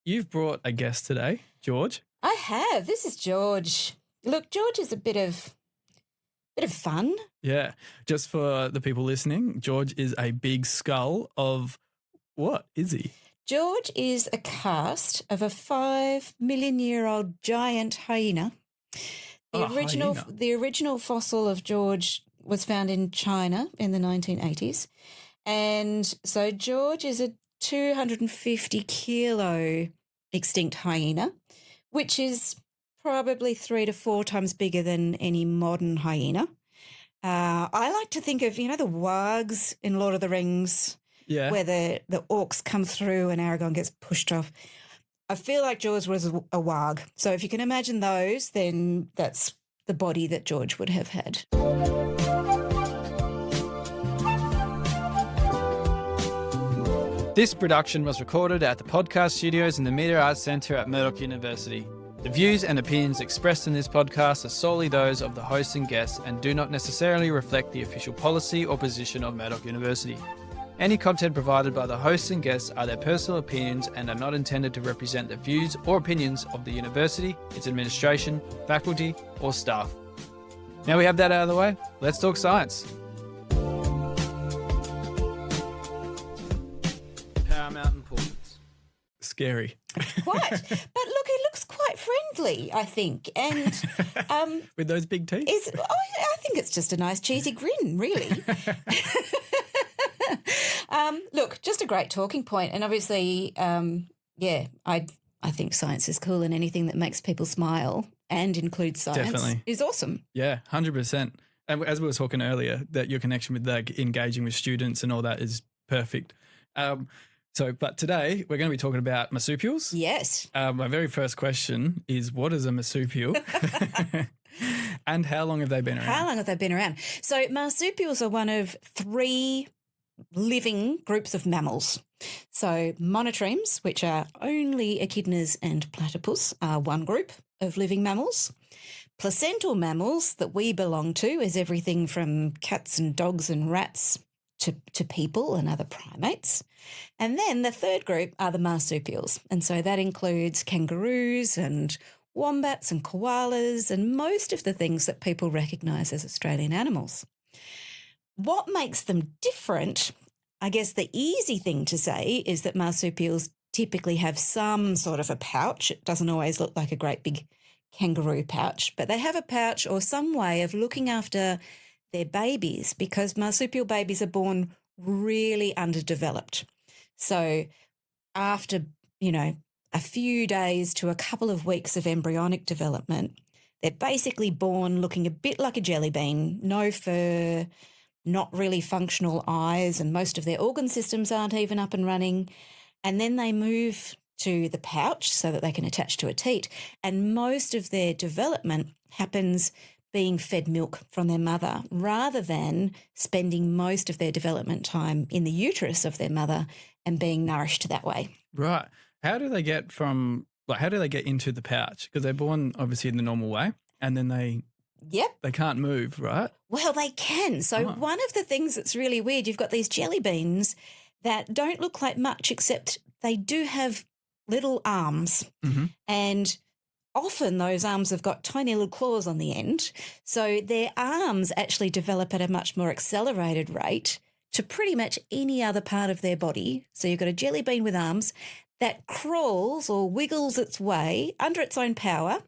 You've brought a guest today, George. I have. This is George. Look, George is a bit of fun. Yeah. Just for the people listening, George is a big skull of what is he? George is a cast of a 5 million year old giant hyena. Hyena. The original fossil of George was found in China in the 1980s. And so George is a 250 kilo extinct hyena, which is probably 3 to 4 times bigger than any modern hyena. I like to think of, the wargs in Lord of the Rings, where the orcs come through and Aragorn gets pushed off. I feel like George was a warg. So if you can imagine those, then that's the body that George would have had. This production was recorded at the podcast studios in the Media Arts Centre at Murdoch University. The views and opinions expressed in this podcast are solely those of the hosts and guests and do not necessarily reflect the official policy or position of Murdoch University. Any content provided by the hosts and guests are their personal opinions and are not intended to represent the views or opinions of the university, its administration, faculty, or staff. Now we have that out of the way, let's talk science. Paramount importance. Scary. Quite. But look, it looks quite friendly, I think. And with those big teeth? I think it's just a nice cheesy grin, really. Look, just a great talking point. And obviously, I think science is cool, and anything that makes people smile and includes science is awesome. Yeah, 100%. And as we were talking earlier, that your connection with engaging with students and all that is perfect. But today we're going to be talking about marsupials. Yes. My very first question is, what is a marsupial? And how long have they been around? So marsupials are one of 3 living groups of mammals. So monotremes, which are only echidnas and platypus, are one group of living mammals. Placental mammals that we belong to is everything from cats and dogs and rats to people and other primates. And then the third group are the marsupials. And so that includes kangaroos and wombats and koalas and most of the things that people recognise as Australian animals. What makes them different, I guess the easy thing to say is that marsupials typically have some sort of a pouch. It doesn't always look like a great big kangaroo pouch, but they have a pouch or some way of looking after their babies, because marsupial babies are born really underdeveloped. So after, a few days to a couple of weeks of embryonic development, they're basically born looking a bit like a jelly bean, no fur, not really functional eyes, and most of their organ systems aren't even up and running. And then they move to the pouch so that they can attach to a teat. And most of their development happens being fed milk from their mother rather than spending most of their development time in the uterus of their mother and being nourished that way. Right. How do they get into the pouch? Because they're born obviously in the normal way and then they can't move, right? Well, they can. So one of the things that's really weird, you've got these jelly beans that don't look like much except they do have little arms. Mm-hmm. And often those arms have got tiny little claws on the end. So their arms actually develop at a much more accelerated rate to pretty much any other part of their body. So you've got a jelly bean with arms that crawls or wiggles its way under its own power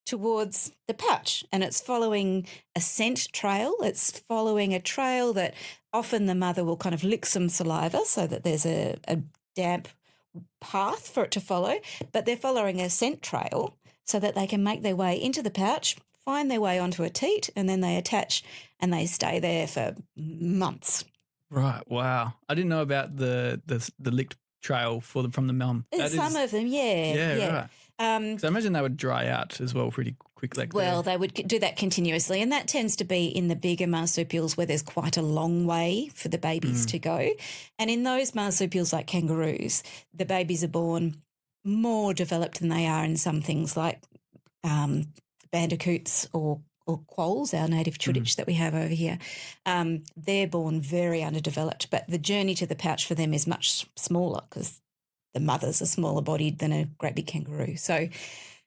towards the pouch, and it's following a scent trail. It's following a trail that often the mother will kind of lick some saliva so that there's a damp path for it to follow, but they're following a scent trail so that they can make their way into the pouch, find their way onto a teat, and then they attach and they stay there for months. Right. Wow. I didn't know about the licked trail from the mum. Some of them, yeah. Yeah. Right. So I imagine they would dry out as well pretty quickly. They would do that continuously, and that tends to be in the bigger marsupials where there's quite a long way for the babies to go. And in those marsupials like kangaroos, the babies are born more developed than they are in some things like bandicoots or quolls, our native chuditch that we have over here. They're born very underdeveloped, but the journey to the pouch for them is much smaller because the mothers are smaller bodied than a great big kangaroo. So,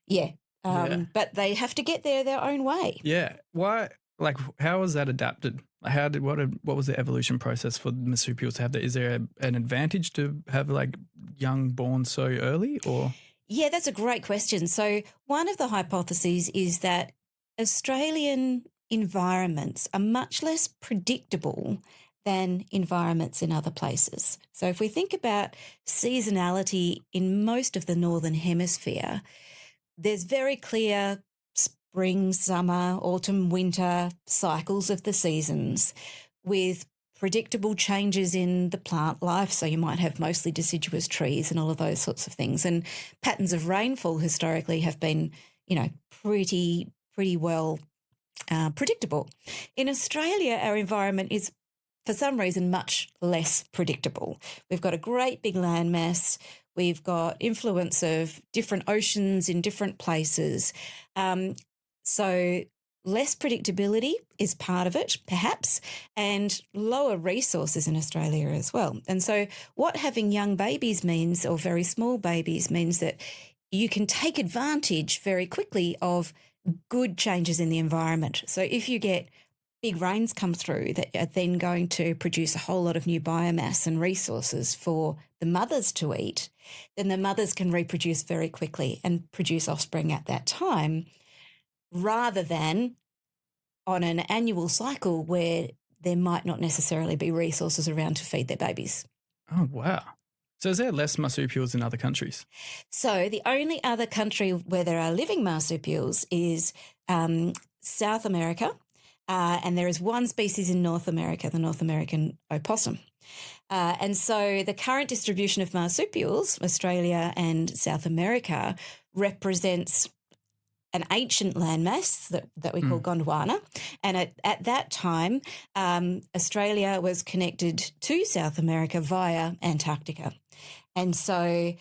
yeah. But they have to get there their own way. Yeah. Why? Like, how was that adapted? What was the evolution process for marsupials to have that? Is there an advantage to have like young born so early, or? Yeah, that's a great question. So one of the hypotheses is that Australian environments are much less predictable than environments in other places. So if we think about seasonality in most of the Northern Hemisphere, there's very clear spring, summer, autumn, winter cycles of the seasons with predictable changes in the plant life. So you might have mostly deciduous trees and all of those sorts of things. And patterns of rainfall historically have been, pretty well predictable. In Australia, our environment is for some reason much less predictable. We've got a great big landmass. We've got influence of different oceans in different places. So less predictability is part of it, perhaps, and lower resources in Australia as well. And so what having young babies means, or very small babies, means that you can take advantage very quickly of good changes in the environment. So if you get big rains come through that are then going to produce a whole lot of new biomass and resources for the mothers to eat, then the mothers can reproduce very quickly and produce offspring at that time, rather than on an annual cycle where there might not necessarily be resources around to feed their babies. Oh, wow. So is there less marsupials in other countries? So the only other country where there are living marsupials is South America, and there is one species in North America, the North American opossum. And so the current distribution of marsupials, Australia and South America, represents an ancient landmass that we call Gondwana. And at that time, Australia was connected to South America via Antarctica. And so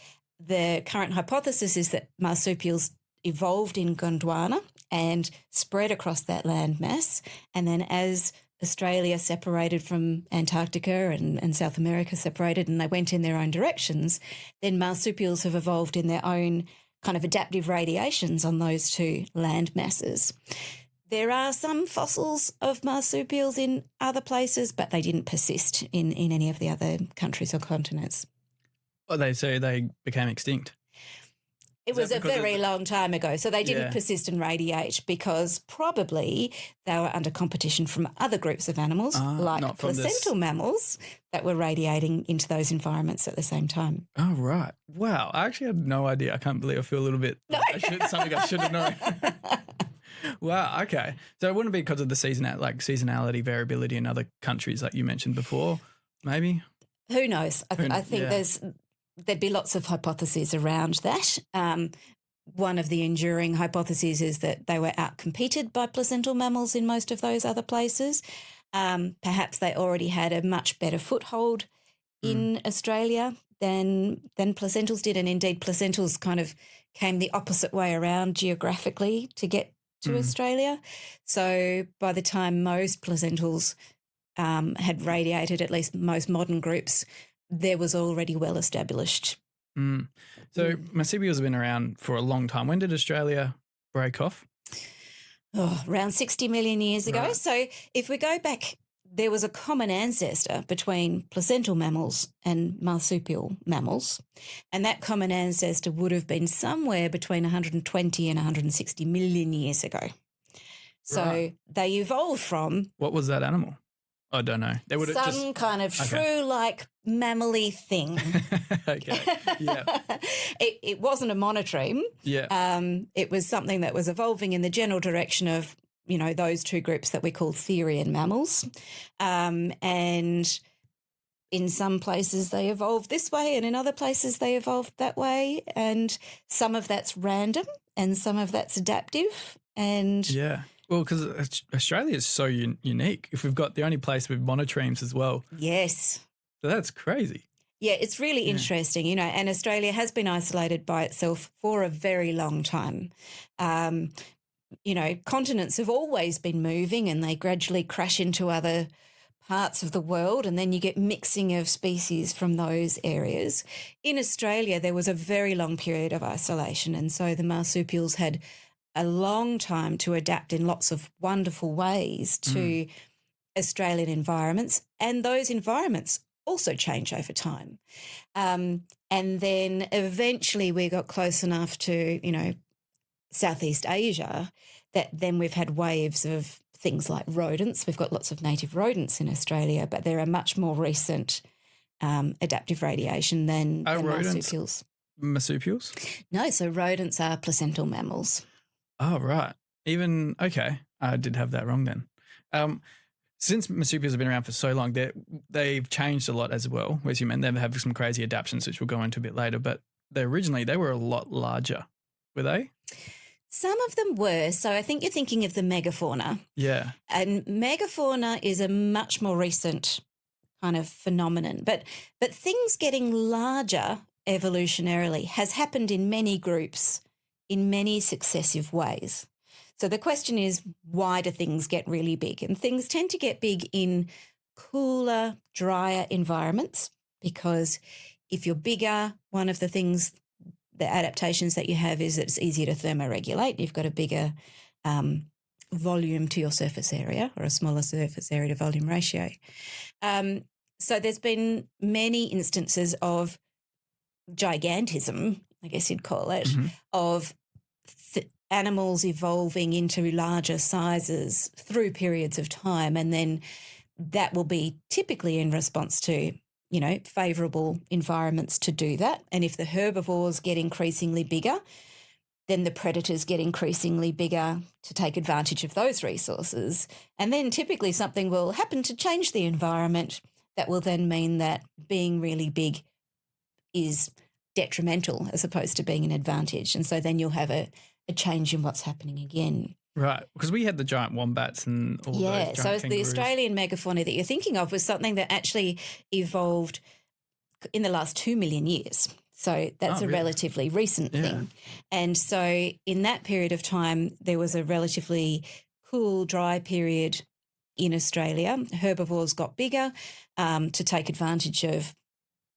the current hypothesis is that marsupials evolved in Gondwana and spread across that landmass. And then as Australia separated from Antarctica and South America separated and they went in their own directions, then marsupials have evolved in their own kind of adaptive radiations on those two land masses. There are some fossils of marsupials in other places, but they didn't persist in any of the other countries or continents. Well, they say they became extinct. It was a very long time ago, so they didn't persist and radiate because probably they were under competition from other groups of animals, like placental mammals, that were radiating into those environments at the same time. Oh, right. Wow. I actually had no idea. I can't believe I feel a little bit something I should have known. Wow. Okay. So it wouldn't be because of the seasonality variability in other countries like you mentioned before, maybe? Who knows? I think there'd be lots of hypotheses around that. One of the enduring hypotheses is that they were outcompeted by placental mammals in most of those other places. Perhaps they already had a much better foothold in Australia than placentals did, and indeed placentals kind of came the opposite way around geographically to get to Australia. So by the time most placentals had radiated, at least most modern groups, there was already well established. So marsupials have been around for a long time. When did Australia break off? Around 60 million years ago. Right. So if we go back, there was a common ancestor between placental mammals and marsupial mammals, and that common ancestor would have been somewhere between 120 and 160 million years ago. So they evolved from... What was that animal? I don't know. They would have some kind of shrew-like mammally thing. Okay. Yeah. It wasn't a monotreme. Yeah. It was something that was evolving in the general direction of, those two groups that we call therian mammals. And in some places they evolved this way and in other places they evolved that way. And some of that's random and some of that's adaptive. And yeah. Well, because Australia is so unique. If we've got the only place with monotremes as well. Yes. So that's crazy. Yeah, it's really interesting, and Australia has been isolated by itself for a very long time. Continents have always been moving and they gradually crash into other parts of the world, and then you get mixing of species from those areas. In Australia, there was a very long period of isolation, and so the marsupials had a long time to adapt in lots of wonderful ways to Australian environments, and those environments also change over time. And then eventually we got close enough to, Southeast Asia that then we've had waves of things like rodents. We've got lots of native rodents in Australia, but they're a much more recent adaptive radiation than marsupials. Marsupials? No, so rodents are placental mammals. Oh, right. Okay. I did have that wrong then. Since marsupials have been around for so long, they've changed a lot as well. As you mentioned, they have some crazy adaptations, which we'll go into a bit later, but they were a lot larger, were they? Some of them were. So I think you're thinking of the megafauna. Yeah. And megafauna is a much more recent kind of phenomenon. But things getting larger evolutionarily has happened in many groups in many successive ways. So the question is, why do things get really big? And things tend to get big in cooler, drier environments, because if you're bigger, one of the adaptations that you have is it's easier to thermoregulate. You've got a bigger volume to your surface area, or a smaller surface area to volume ratio. So there's been many instances of gigantism, I guess you'd call it, of animals evolving into larger sizes through periods of time, and then that will be typically in response to favourable environments to do that. And if the herbivores get increasingly bigger, then the predators get increasingly bigger to take advantage of those resources. And then typically something will happen to change the environment that will then mean that being really big is detrimental as opposed to being an advantage. And so then you'll have a change in what's happening again. Right, because we had the giant wombats and all those giant so kangaroos. The Australian megafauna that you're thinking of was something that actually evolved in the last 2 million years. So that's a relatively recent thing. And so in that period of time, there was a relatively cool, dry period in Australia. Herbivores got bigger to take advantage of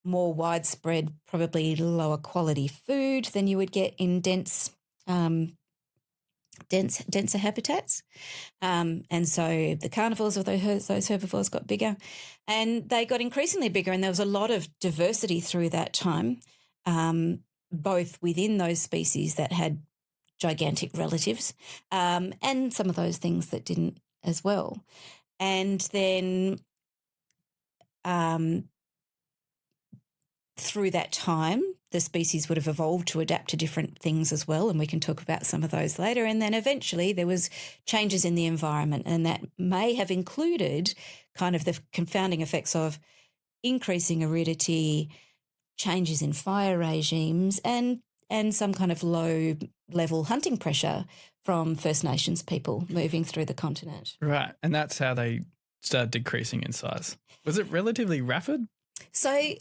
more widespread, probably lower quality food than you would get in denser habitats. And so the carnivores of those herbivores got bigger, and they got increasingly bigger, and there was a lot of diversity through that time, both within those species that had gigantic relatives and some of those things that didn't as well. And then through that time, the species would have evolved to adapt to different things as well, and we can talk about some of those later. And then eventually there was changes in the environment, and that may have included kind of the confounding effects of increasing aridity, changes in fire regimes, and some kind of low-level hunting pressure from First Nations people moving through the continent. Right, and that's how they started decreasing in size. Was it relatively rapid? So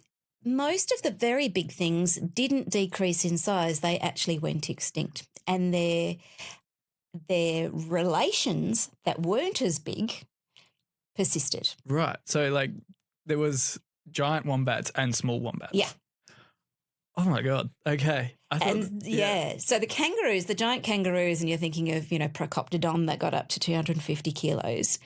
most of the very big things didn't decrease in size. They actually went extinct. And their relations that weren't as big persisted. Right. So, like, there was giant wombats and small wombats. Yeah. Oh, my God. Okay. So the kangaroos, the giant kangaroos, and you're thinking of, Procoptodon that got up to 250 kilos.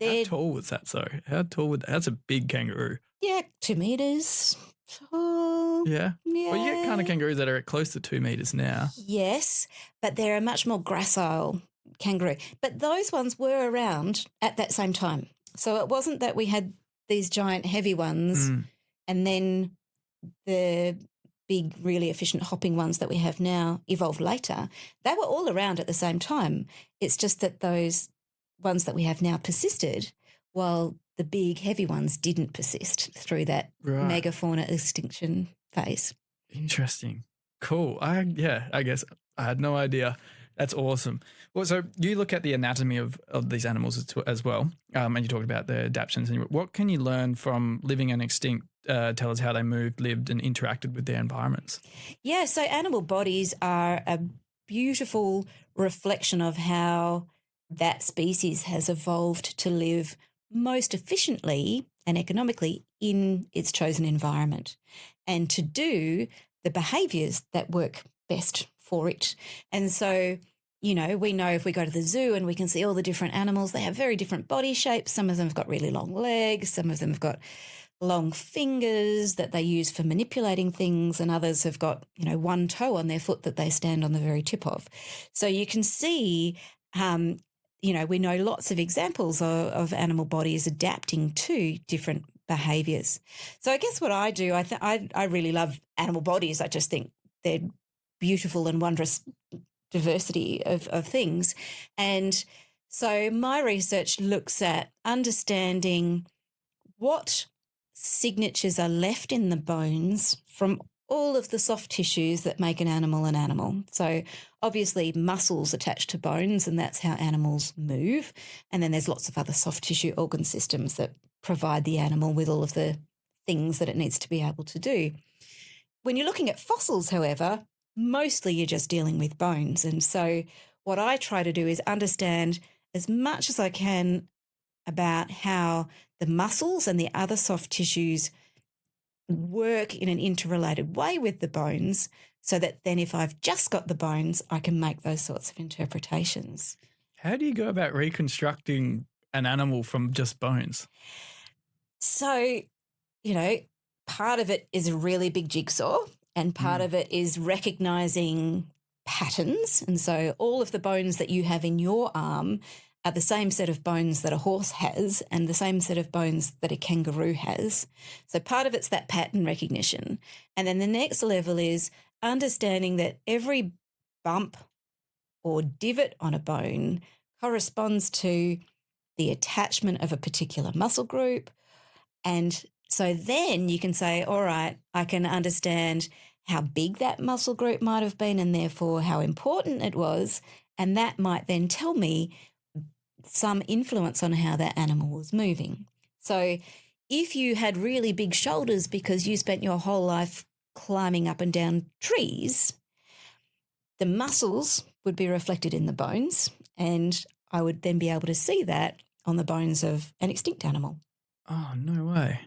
How tall was that, sorry? How tall would that? That's a big kangaroo. Yeah, 2 meters tall. Yeah. Well, you get kind of kangaroos that are close to 2 meters now. Yes, but they're a much more gracile kangaroo. But those ones were around at that same time. So it wasn't that we had these giant heavy ones and then the big, really efficient hopping ones that we have now evolved later. They were all around at the same time. It's just that those ones that we have now persisted while the big, heavy ones didn't persist through that megafauna extinction phase. Interesting. Cool. I guess I had no idea. That's awesome. Well, so you look at the anatomy of these animals as well, and you talk about the adaptations. And what can you learn from living and extinct? Tell us how they moved, lived, and interacted with their environments. Yeah, so animal bodies are a beautiful reflection of how that species has evolved to live most efficiently and economically in its chosen environment and to do the behaviours that work best for it. And so, we know if we go to the zoo and we can see all the different animals, they have very different body shapes. Some of them have got really long legs, some of them have got long fingers that they use for manipulating things, and others have got, one toe on their foot that they stand on the very tip of. So you can see, we know lots of examples of animal bodies adapting to different behaviours. So I guess what I do, I really love animal bodies. I just think they're beautiful and wondrous diversity of things. And so my research looks at understanding what signatures are left in the bones from all of the soft tissues that make an animal an animal. So obviously muscles attached to bones, and that's how animals move. And then there's lots of other soft tissue organ systems that provide the animal with all of the things that it needs to be able to do. When you're looking at fossils, however, mostly you're just dealing with bones. And so what I try to do is understand as much as I can about how the muscles and the other soft tissues work in an interrelated way with the bones, so that then if I've just got the bones, I can make those sorts of interpretations. How do you go about reconstructing an animal from just bones? So, part of it is a really big jigsaw, and part of it is recognising patterns. And so all of the bones that you have in your arm are the same set of bones that a horse has and the same set of bones that a kangaroo has. So part of it's that pattern recognition. And then the next level is understanding that every bump or divot on a bone corresponds to the attachment of a particular muscle group. And so then you can say, all right, I can understand how big that muscle group might have been and therefore how important it was. And that might then tell me some influence on how that animal was moving. So if you had really big shoulders because you spent your whole life climbing up and down trees, the muscles would be reflected in the bones, and I would then be able to see that on the bones of an extinct animal. Oh, no way.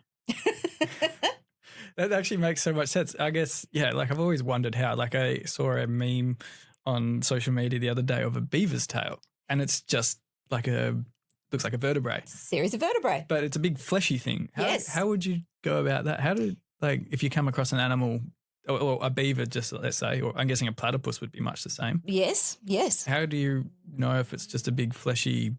That actually makes so much sense. I guess, I've always wondered how, I saw a meme on social media the other day of a beaver's tail, and it's just looks like a vertebrae. Series of vertebrae. But it's a big fleshy thing. How would you go about that? How do, if you come across an animal or a beaver, just let's say, or I'm guessing a platypus would be much the same. Yes. How do you know if it's just a big fleshy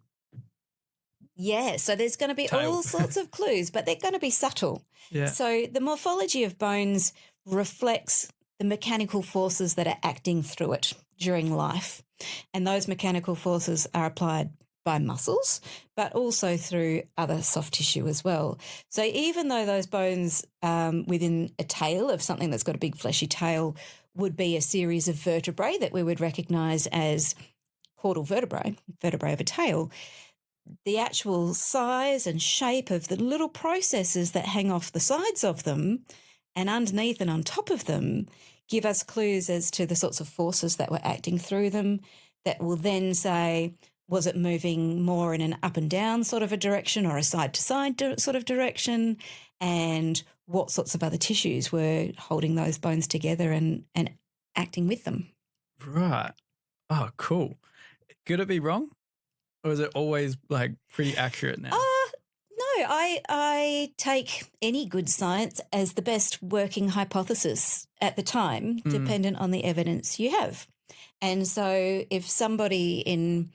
so there's going to be tail? all sorts of clues, but they're going to be subtle. Yeah. So the morphology of bones reflects the mechanical forces that are acting through it during life. And those mechanical forces are applied by muscles, but also through other soft tissue as well. So even though those bones within a tail of something that's got a big fleshy tail would be a series of vertebrae that we would recognise as caudal vertebrae of a tail, the actual size and shape of the little processes that hang off the sides of them and underneath and on top of them give us clues as to the sorts of forces that were acting through them that will then say, was it moving more in an up and down sort of a direction or a side to side sort of direction, and what sorts of other tissues were holding those bones together and acting with them. Right. Oh, cool. Could it be wrong? Or is it always pretty accurate now? No, I take any good science as the best working hypothesis at the time, dependent on the evidence you have. And so if somebody in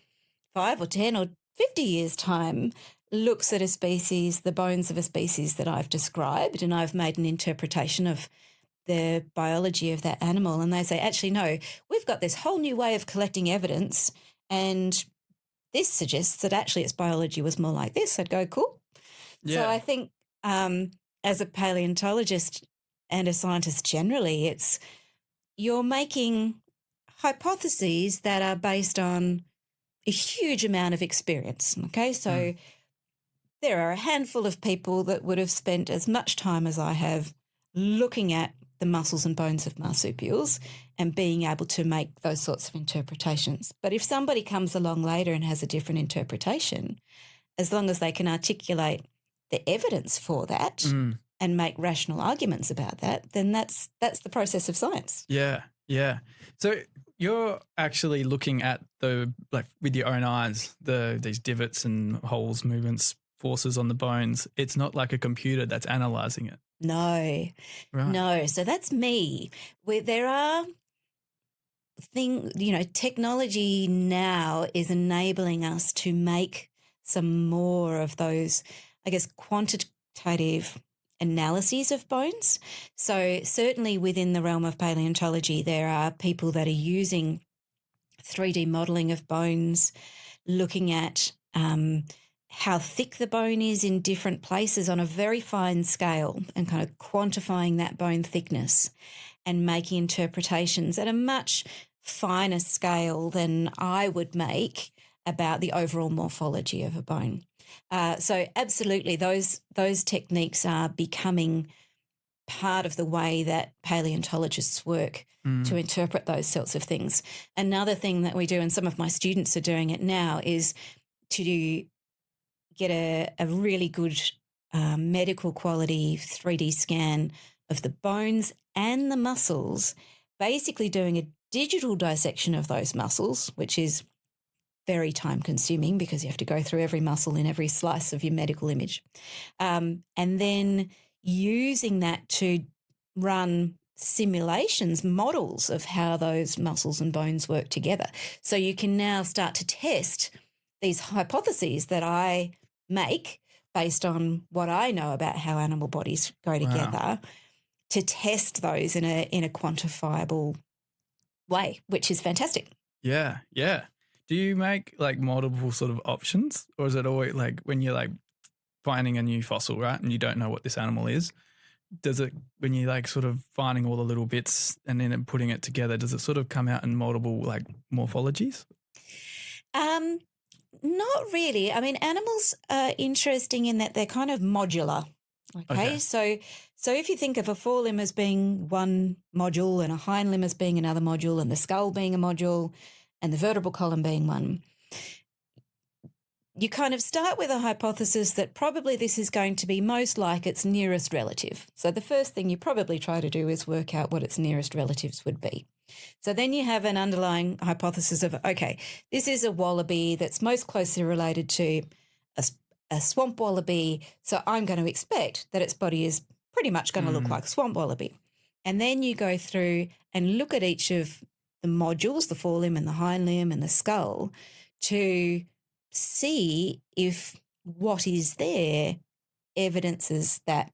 5 or 10 or 50 years' time looks at a species, the bones of a species that I've described, and I've made an interpretation of the biology of that animal, and they say, actually, no, we've got this whole new way of collecting evidence, and this suggests that actually its biology was more like this, I'd go, cool. Yeah. So I think as a paleontologist and a scientist generally, you're making hypotheses that are based on a huge amount of experience, okay? So there are a handful of people that would have spent as much time as I have looking at the muscles and bones of marsupials and being able to make those sorts of interpretations. But if somebody comes along later and has a different interpretation, as long as they can articulate the evidence for that and make rational arguments about that, then that's the process of science. Yeah, yeah. So you're actually looking at with your own eyes, these divots and holes, movements, forces on the bones. It's not like a computer that's analysing it. No, Right. no. So that's me. Where there are technology now is enabling us to make some more of those, I guess, quantitative analyses of bones. So certainly within the realm of paleontology, there are people that are using 3D modelling of bones, looking at how thick the bone is in different places on a very fine scale and kind of quantifying that bone thickness and making interpretations at a much finer scale than I would make about the overall morphology of a bone. So absolutely, those techniques are becoming part of the way that paleontologists work to interpret those sorts of things. Another thing that we do, and some of my students are doing it now, is to get a really good medical quality 3D scan of the bones and the muscles, basically doing a digital dissection of those muscles, which is very time consuming because you have to go through every muscle in every slice of your medical image. And then using that to run simulations, models of how those muscles and bones work together. So you can now start to test these hypotheses that I make based on what I know about how animal bodies go together, to test those in a quantifiable way, which is fantastic. Yeah, yeah. Do you make like multiple sort of options, or is it always like when you're like finding a new fossil, right, and you don't know what this animal is, does it, when you like sort of finding all the little bits and then putting it together, does it sort of come out in multiple like morphologies? Not really. I mean, animals are interesting in that they're kind of modular. Okay. So if you think of a forelimb as being one module and a hind limb as being another module and the skull being a module and the vertebral column being one, you kind of start with a hypothesis that probably this is going to be most like its nearest relative. So the first thing you probably try to do is work out what its nearest relatives would be. So then you have an underlying hypothesis of, okay, this is a wallaby that's most closely related to a swamp wallaby, so I'm going to expect that its body is pretty much going to look like a swamp wallaby. And then you go through and look at each of the modules, the forelimb and the hind limb and the skull, to see if what is there evidences that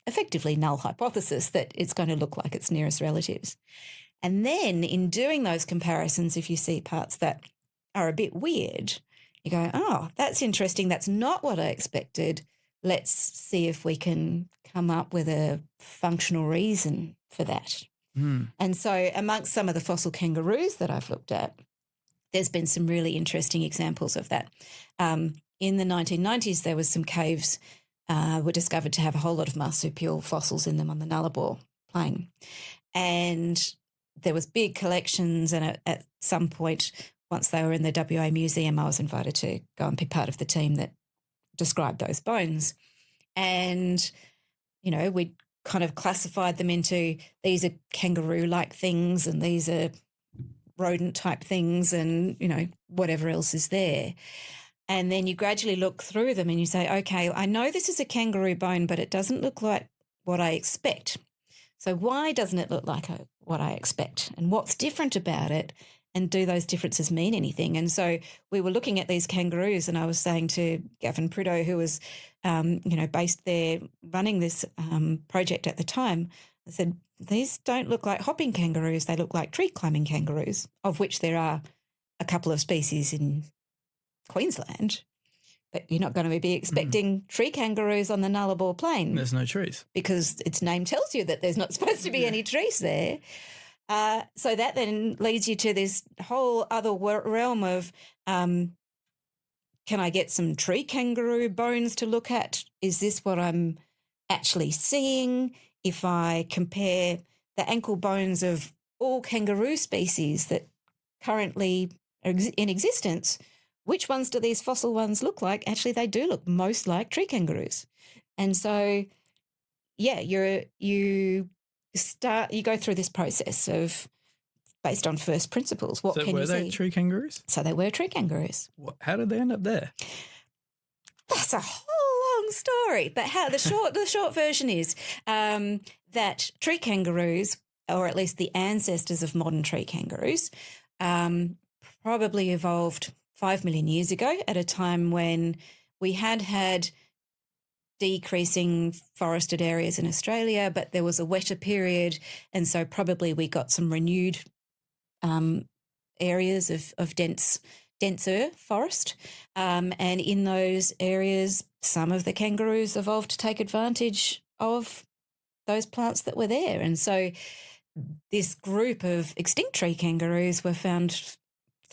effectively null hypothesis that it's going to look like its nearest relatives. And then in doing those comparisons, if you see parts that are a bit weird, you go, oh, that's interesting. That's not what I expected. Let's see if we can come up with a functional reason for that. And so amongst some of the fossil kangaroos that I've looked at, there's been some really interesting examples of that. In the 1990s, there was some caves were discovered to have a whole lot of marsupial fossils in them on the Nullarbor plain. And there was big collections, and at some point, once they were in the WA Museum, I was invited to go and be part of the team that described those bones. And, you know, we kind of classified them into these are kangaroo-like things and these are rodent-type things and, you know, whatever else is there. And then you gradually look through them and you say, okay, I know this is a kangaroo bone, but it doesn't look like what I expect. So why doesn't it look like what I expect? And what's different about it? And do those differences mean anything? And so we were looking at these kangaroos, and I was saying to Gavin Prideaux, who was, based there running this project at the time, I said, these don't look like hopping kangaroos. They look like tree climbing kangaroos, of which there are a couple of species in Queensland. But you're not going to be expecting tree kangaroos on the Nullarbor plain. There's no trees. Because its name tells you that there's not supposed to be any trees there. So that then leads you to this whole other realm of, can I get some tree kangaroo bones to look at? Is this what I'm actually seeing? If I compare the ankle bones of all kangaroo species that currently are in existence which ones do these fossil ones look like? Actually, they do look most like tree kangaroos. And so, yeah, you go through this process of based on first principles. What So can were you they see? tree kangaroos? So they were tree kangaroos. How did they end up there? That's a whole long story. But how the short version is that tree kangaroos, or at least the ancestors of modern tree kangaroos, probably evolved 5 million years ago at a time when we had decreasing forested areas in Australia, but there was a wetter period, and so probably we got some renewed areas of denser forest. And in those areas, some of the kangaroos evolved to take advantage of those plants that were there. And so this group of extinct tree kangaroos were found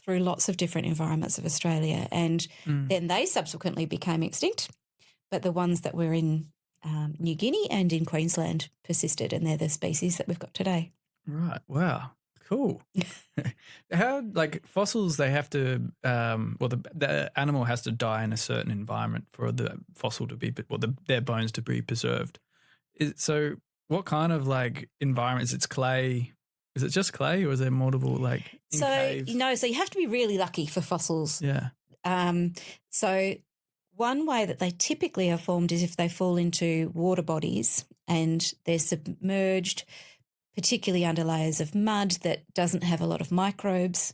through lots of different environments of Australia. And then they subsequently became extinct, but the ones that were in New Guinea and in Queensland persisted, and they're the species that we've got today. Right. Wow. Cool. How, like fossils, they have to, the animal has to die in a certain environment for the fossil to be, their bones to be preserved. So what kind of like environments? It's clay. Is it just clay, or is there multiple like in caves? So you have to be really lucky for fossils. Yeah. So one way that they typically are formed is if they fall into water bodies and they're submerged, particularly under layers of mud that doesn't have a lot of microbes.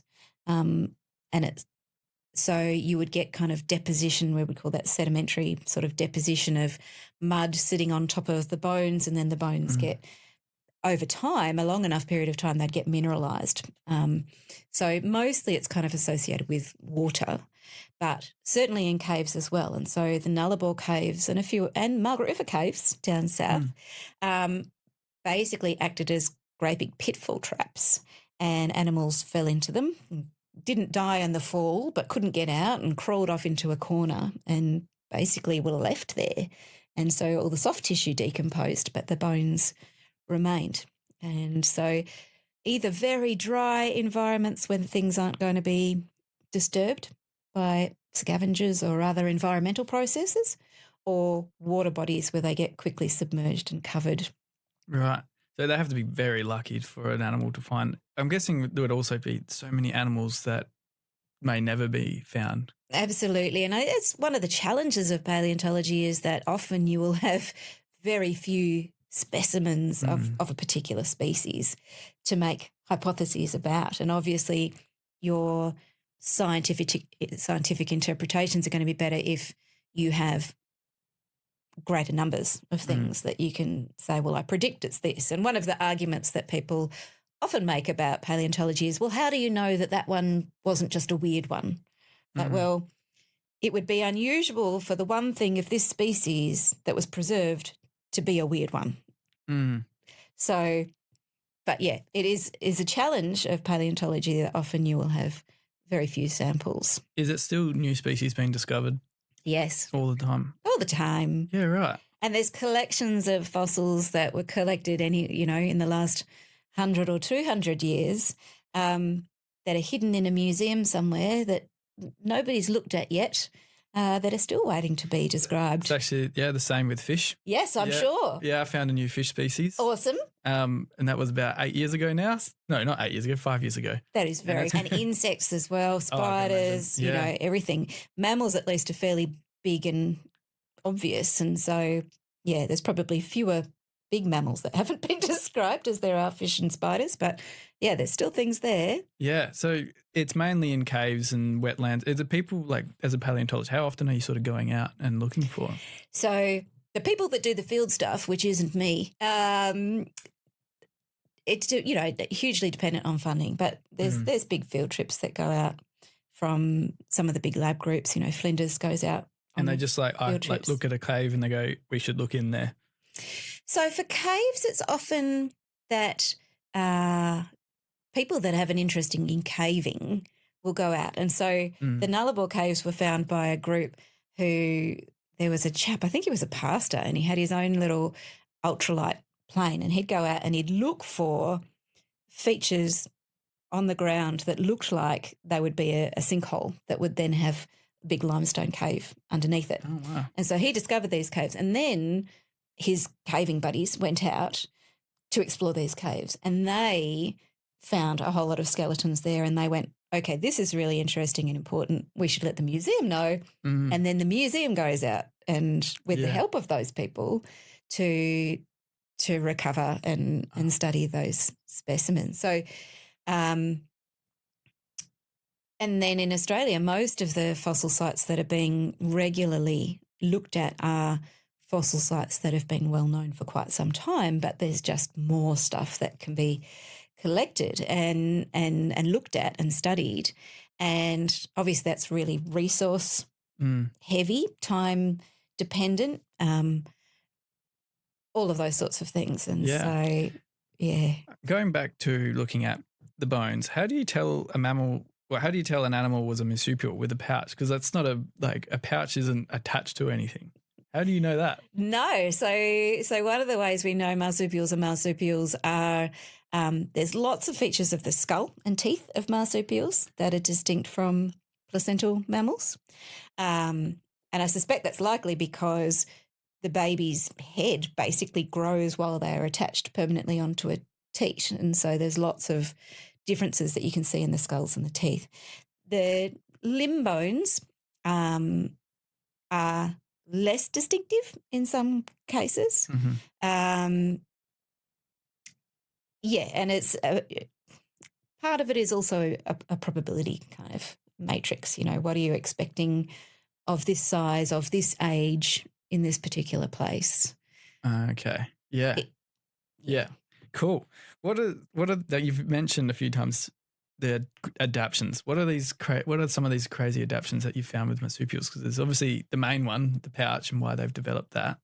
So you would get kind of deposition, where we call that sedimentary sort of deposition of mud sitting on top of the bones, and then the bones get, over time, a long enough period of time, they'd get mineralised. So mostly it's kind of associated with water, but certainly in caves as well. And so the Nullarbor caves and Margaret River caves down south basically acted as great big pitfall traps, and animals fell into them, didn't die in the fall but couldn't get out and crawled off into a corner and basically were left there. And so all the soft tissue decomposed, but the bones remained. And so either very dry environments when things aren't going to be disturbed by scavengers or other environmental processes, or water bodies where they get quickly submerged and covered. Right. So they have to be very lucky for an animal to find. I'm guessing there would also be so many animals that may never be found. Absolutely. And it's one of the challenges of paleontology is that often you will have very few specimens of a particular species to make hypotheses about. And obviously your scientific interpretations are going to be better if you have greater numbers of things that you can say, well, I predict it's this. And one of the arguments that people often make about paleontology is, well, how do you know that one wasn't just a weird one? Like, well, it would be unusual for the one thing of this species that was preserved to be a weird one. So, but yeah, it is a challenge of paleontology that often you will have very few samples. Is it still new species being discovered? Yes. All the time? All the time. Yeah, right. And there's collections of fossils that were collected in the last 100 or 200 years that are hidden in a museum somewhere that nobody's looked at yet, that are still waiting to be described. It's actually, the same with fish. Yes, I'm sure. Yeah, I found a new fish species. Awesome. And that was about 8 years ago now. No, not 8 years ago, 5 years ago. That is and insects as well, spiders, everything. Mammals at least are fairly big and obvious. And so, yeah, there's probably fewer big mammals that haven't been described as there are fish and spiders. But, yeah, there's still things there. Yeah, so it's mainly in caves and wetlands. Is it people, like, as a paleontologist, how often are you sort of going out and looking for them? So the people that do the field stuff, which isn't me, it's hugely dependent on funding. But there's big field trips that go out from some of the big lab groups. Flinders goes out. And they just look at a cave and they go, we should look in there. So for caves, it's often that people that have an interest in caving will go out. And so the Nullarbor caves were found by a group who, there was a chap, I think he was a pastor, and he had his own little ultralight plane, and he'd go out and he'd look for features on the ground that looked like they would be a sinkhole that would then have a big limestone cave underneath it. Oh, wow. And so he discovered these caves, and then his caving buddies went out to explore these caves, and they found a whole lot of skeletons there, and they went, okay, this is really interesting and important. We should let the museum know. Mm. And then the museum goes out and with the help of those people to recover and study those specimens. So and then in Australia, most of the fossil sites that are being regularly looked at are fossil sites that have been well known for quite some time, but there's just more stuff that can be collected and looked at and studied. And obviously that's really resource heavy, time dependent, all of those sorts of things. And so, yeah. Going back to looking at the bones, how do you tell a mammal, well, how do you tell an animal was a marsupial with a pouch? Because that's not a pouch isn't attached to anything. How do you know that? No. So one of the ways we know marsupials are there's lots of features of the skull and teeth of marsupials that are distinct from placental mammals. And I suspect that's likely because the baby's head basically grows while they are attached permanently onto a teat. And so there's lots of differences that you can see in the skulls and the teeth. The limb bones are less distinctive in some cases. Mm-hmm. And it's part of it is also a probability kind of matrix. You know, what are you expecting of this size, of this age in this particular place? Okay. Yeah. Yeah. Cool. What are that you've mentioned a few times, the adaptations? What are some of these crazy adaptations that you found with marsupials? Because there's obviously the main one, the pouch, and why they've developed that.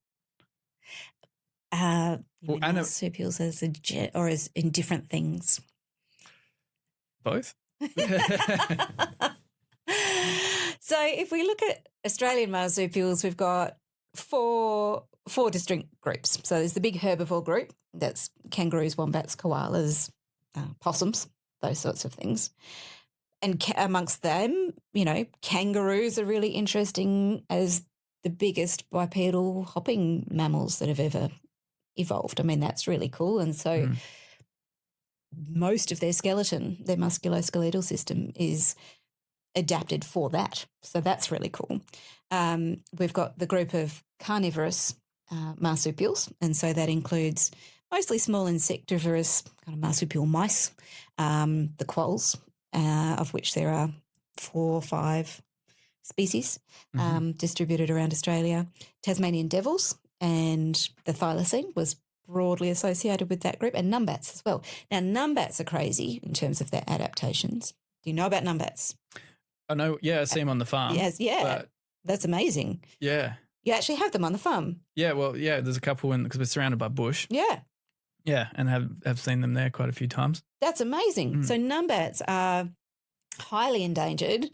Marsupials as as in different things? Both. So if we look at Australian marsupials, we've got four distinct groups. So there's the big herbivore group, that's kangaroos, wombats, koalas, possums, those sorts of things. And amongst them, you know, kangaroos are really interesting as the biggest bipedal hopping mammals that have ever evolved. I mean, that's really cool. And so most of their skeleton, their musculoskeletal system is adapted for that. So that's really cool. We've got the group of carnivorous marsupials, and so that includes mostly small insectivorous kind of marsupial mice, the quolls, of which there are 4 or 5 species distributed around Australia, Tasmanian devils, and the thylacine was broadly associated with that group, and numbats as well. Now, numbats are crazy in terms of their adaptations. Do you know about numbats? I know, I see them on the farm. Yes, that's amazing. Yeah. You actually have them on the farm? Yeah, well, there's a couple because we're surrounded by bush. Yeah. Yeah, and have seen them there quite a few times. That's amazing. So numbats are highly endangered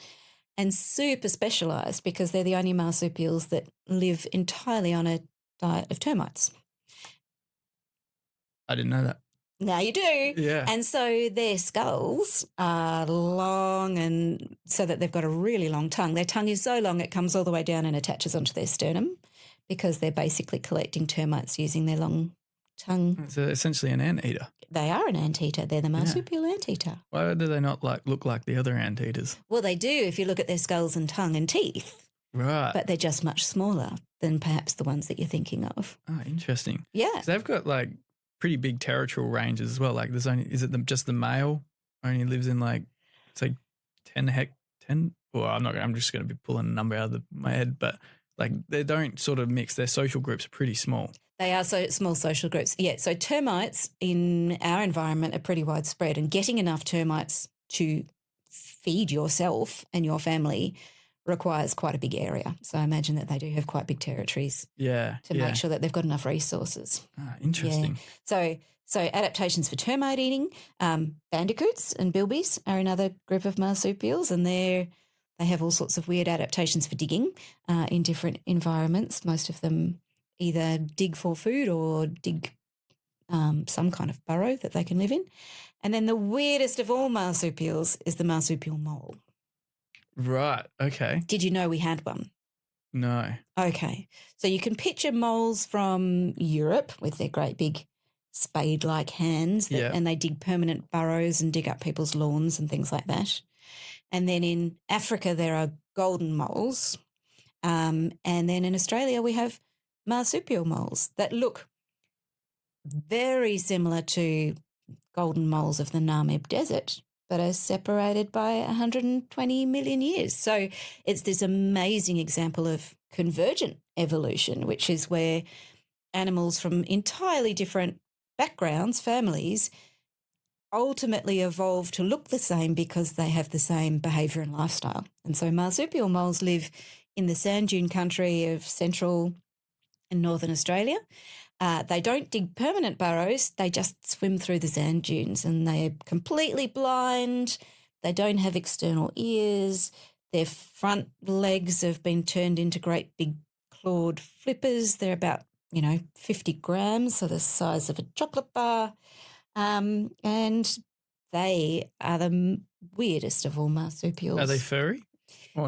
and super specialised because they're the only marsupials that live entirely on a diet of termites. I didn't know that. Now you do. Yeah. And so their skulls are long, and so that they've got a really long tongue. Their tongue is so long it comes all the way down and attaches onto their sternum because they're basically collecting termites using their long tongue. It's essentially an anteater. They are an anteater. They're the marsupial anteater. Why do they not look like the other anteaters? Well, they do if you look at their skulls and tongue and teeth. Right. But they're just much smaller than perhaps the ones that you're thinking of. Oh, interesting. Yeah. So they've got pretty big territorial ranges as well. Like just the male only lives in say 10 well, I'm just going to be pulling a number out of my head, but they don't sort of mix. Their social groups are pretty small. They are so small social groups. Yeah, so termites in our environment are pretty widespread, and getting enough termites to feed yourself and your family requires quite a big area. So I imagine that they do have quite big territories to make sure that they've got enough resources. Ah, interesting. Yeah. So adaptations for termite-eating, bandicoots and bilbies are another group of marsupials, and they have all sorts of weird adaptations for digging in different environments. Most of them either dig for food or dig some kind of burrow that they can live in. And then the weirdest of all marsupials is the marsupial mole. Right. Okay. Did you know we had one? No. Okay. So you can picture moles from Europe with their great big spade-like hands and they dig permanent burrows and dig up people's lawns and things like that. And then in Africa there are golden moles. And then in Australia we have marsupial moles that look very similar to golden moles of the Namib Desert, but are separated by 120 million years. So it's this amazing example of convergent evolution, which is where animals from entirely different backgrounds, families, ultimately evolve to look the same because they have the same behaviour and lifestyle. And so marsupial moles live in the sand dune country of central and northern Australia. They don't dig permanent burrows, they just swim through the sand dunes, and they're completely blind. They don't have external ears. Their front legs have been turned into great big clawed flippers. They're about, 50 grams, so the size of a chocolate bar. And they are the weirdest of all marsupials. Are they furry?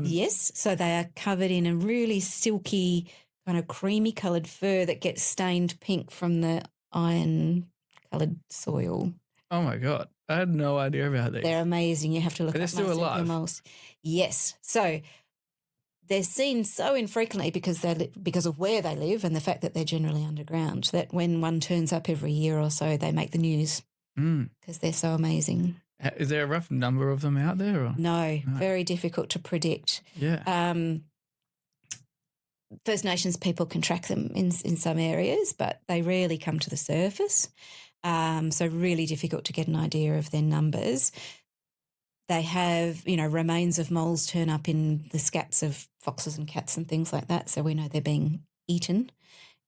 Yes, so they are covered in a really silky kind of creamy coloured fur that gets stained pink from the iron-coloured soil. Oh, my God. I had no idea about these. They're amazing. You have to look at marsupial alive? moles. Yes. So they're seen so infrequently because of where they live and the fact that they're generally underground that when one turns up every year or so, they make the news because they're so amazing. Is there a rough number of them out there? Or? No, very difficult to predict. Yeah. First Nations people can track them in some areas, but they rarely come to the surface. So really difficult to get an idea of their numbers. They have, remains of moles turn up in the scaps of foxes and cats and things like that, so we know they're being eaten.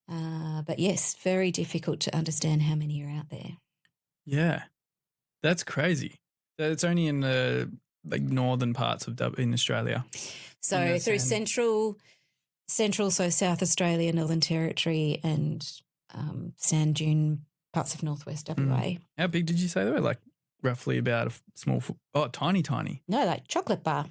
But yes, very difficult to understand how many are out there. Yeah, that's crazy. So it's only in the northern parts of in Australia. So through central, so South Australia, Northern Territory, and sand dune parts of northwest WA. How big did you say they were? Roughly about a small foot. Oh, tiny. No, like chocolate bar.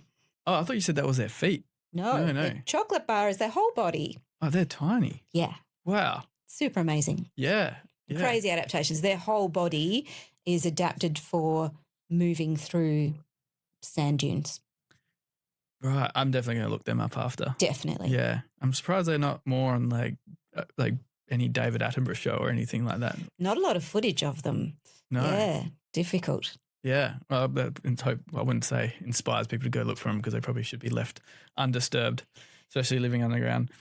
Oh, I thought you said that was their feet. No. The chocolate bar is their whole body. Oh, they're tiny. Yeah. Wow. Super amazing. Yeah. Crazy adaptations. Their whole body is adapted for moving through sand dunes. Right. I'm definitely going to look them up after. Definitely. Yeah. I'm surprised they're not more on like any David Attenborough show or anything like that. Not a lot of footage of them. No. Yeah. Difficult. Yeah. Well, I wouldn't say inspires people to go look for them because they probably should be left undisturbed, especially living underground.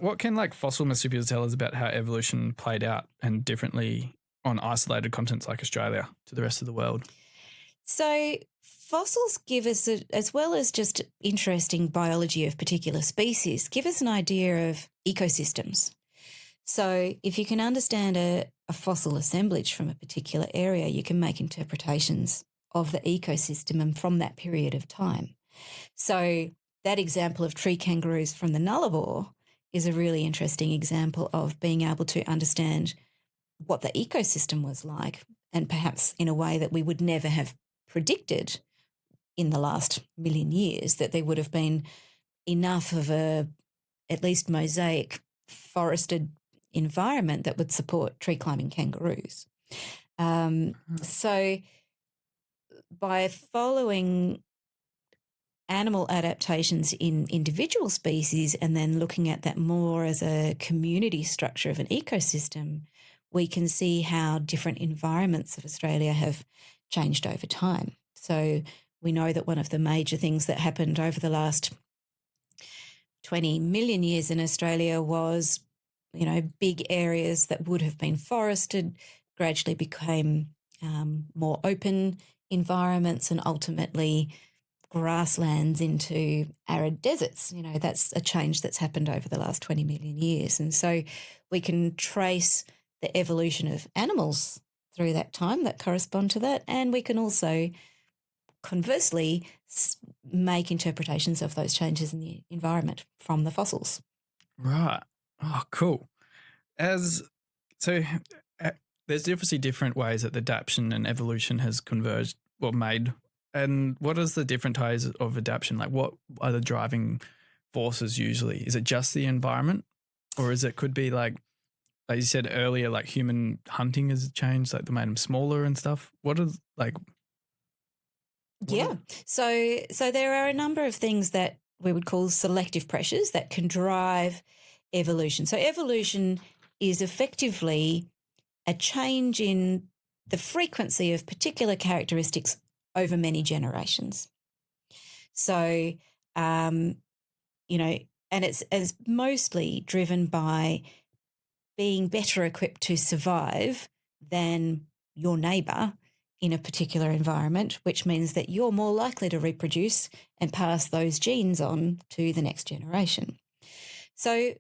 What can fossil marsupials tell us about how evolution played out and differently on isolated continents like Australia to the rest of the world? So fossils give us, as well as just interesting biology of particular species, give us an idea of ecosystems. So if you can understand a fossil assemblage from a particular area, you can make interpretations of the ecosystem and from that period of time. So that example of tree kangaroos from the Nullarbor is a really interesting example of being able to understand what the ecosystem was like, and perhaps in a way that we would never have predicted in the last million years, that there would have been enough of at least mosaic forested environment that would support tree climbing kangaroos. So by following animal adaptations in individual species and then looking at that more as a community structure of an ecosystem, we can see how different environments of Australia have changed over time. So we know that one of the major things that happened over the last 20 million years in Australia was, big areas that would have been forested gradually became more open environments and ultimately grasslands into arid deserts. That's a change that's happened over the last 20 million years. And so we can trace the evolution of animals through that time that correspond to that. And we can also conversely make interpretations of those changes in the environment from the fossils. Right. Oh, cool. there's obviously different ways that adaptation and evolution has converged or made. And what is the different types of adaptation? Like, what are the driving forces usually? Is it just the environment, or is it could be like you said earlier, like human hunting has changed, like they made them smaller and stuff? What is like? Yeah. So there are a number of things that we would call selective pressures that can drive evolution. So evolution is effectively a change in the frequency of particular characteristics over many generations. So, and it's mostly driven by being better equipped to survive than your neighbour in a particular environment, which means that you're more likely to reproduce and pass those genes on to the next generation. So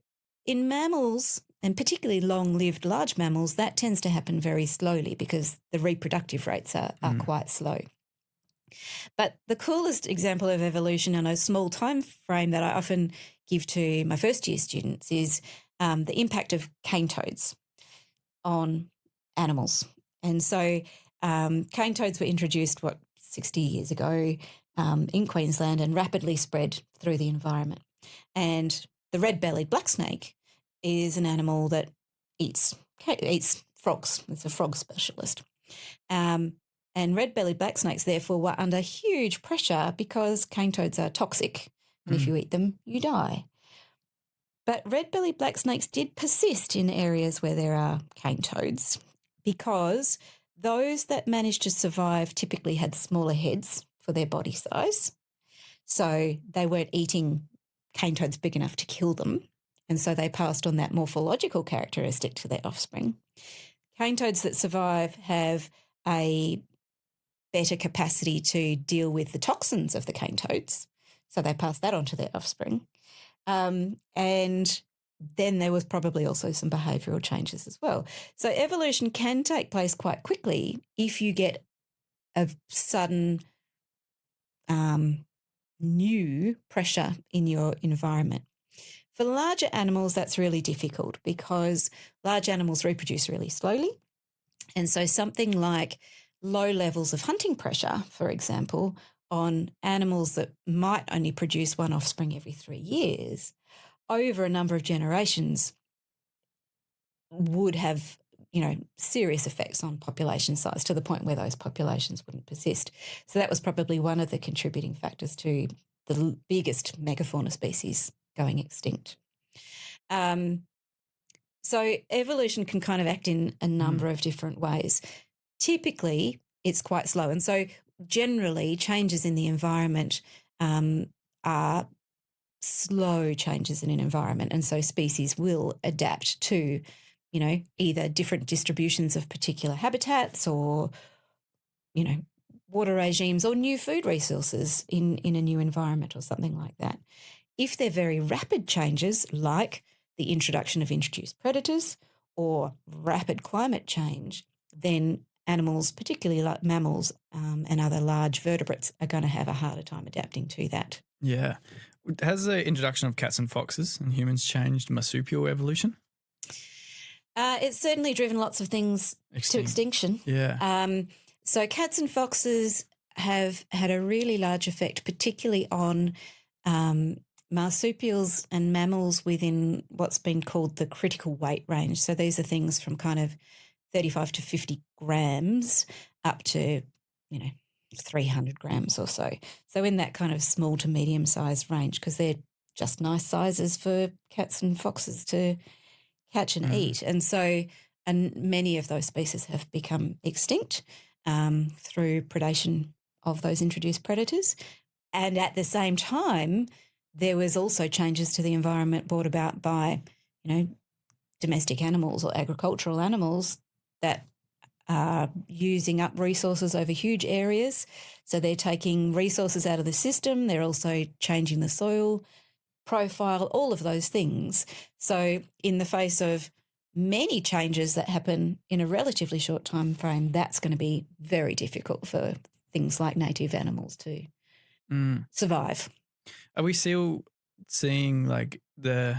in mammals, and particularly long-lived large mammals, that tends to happen very slowly because the reproductive rates are quite slow. But the coolest example of evolution on a small time frame that I often give to my first-year students is the impact of cane toads on animals. And so cane toads were introduced, 60 years ago in Queensland and rapidly spread through the environment. And the red-bellied blacksnake is an animal that eats frogs. It's a frog specialist. And red-bellied blacksnakes, therefore, were under huge pressure because cane toads are toxic. And if you eat them, you die. But red-bellied blacksnakes did persist in areas where there are cane toads because those that managed to survive typically had smaller heads for their body size. So they weren't eating cane toads big enough to kill them. And so they passed on that morphological characteristic to their offspring. Cane toads that survive have a better capacity to deal with the toxins of the cane toads. So they pass that on to their offspring. And then there was probably also some behavioural changes as well. So evolution can take place quite quickly if you get a sudden new pressure in your environment. For larger animals, that's really difficult because large animals reproduce really slowly. And so something like low levels of hunting pressure, for example, on animals that might only produce one offspring every 3 years, over a number of generations would have, serious effects on population size to the point where those populations wouldn't persist. So that was probably one of the contributing factors to the biggest megafauna species going extinct. So evolution can kind of act in a number of different ways. Typically, it's quite slow. And so generally changes in the environment are slow changes in an environment. And so species will adapt to, either different distributions of particular habitats or, water regimes or new food resources in a new environment or something like that. If they're very rapid changes, like the introduction of introduced predators or rapid climate change, then animals, particularly like mammals and other large vertebrates, are going to have a harder time adapting to that. Yeah. Has the introduction of cats and foxes and humans changed marsupial evolution? It's certainly driven lots of things to extinction. Yeah. So cats and foxes have had a really large effect, particularly on marsupials and mammals within what's been called the critical weight range. So these are things from kind of 35 to 50 grams up to, 300 grams or so. So in that kind of small to medium sized range, because they're just nice sizes for cats and foxes to catch and eat. And so, and many of those species have become extinct through predation of those introduced predators. And at the same time, there was also changes to the environment brought about by, domestic animals or agricultural animals that are using up resources over huge areas. So they're taking resources out of the system. They're also changing the soil profile, all of those things. So in the face of many changes that happen in a relatively short time frame, that's going to be very difficult for things like native animals to survive. Are we still seeing like the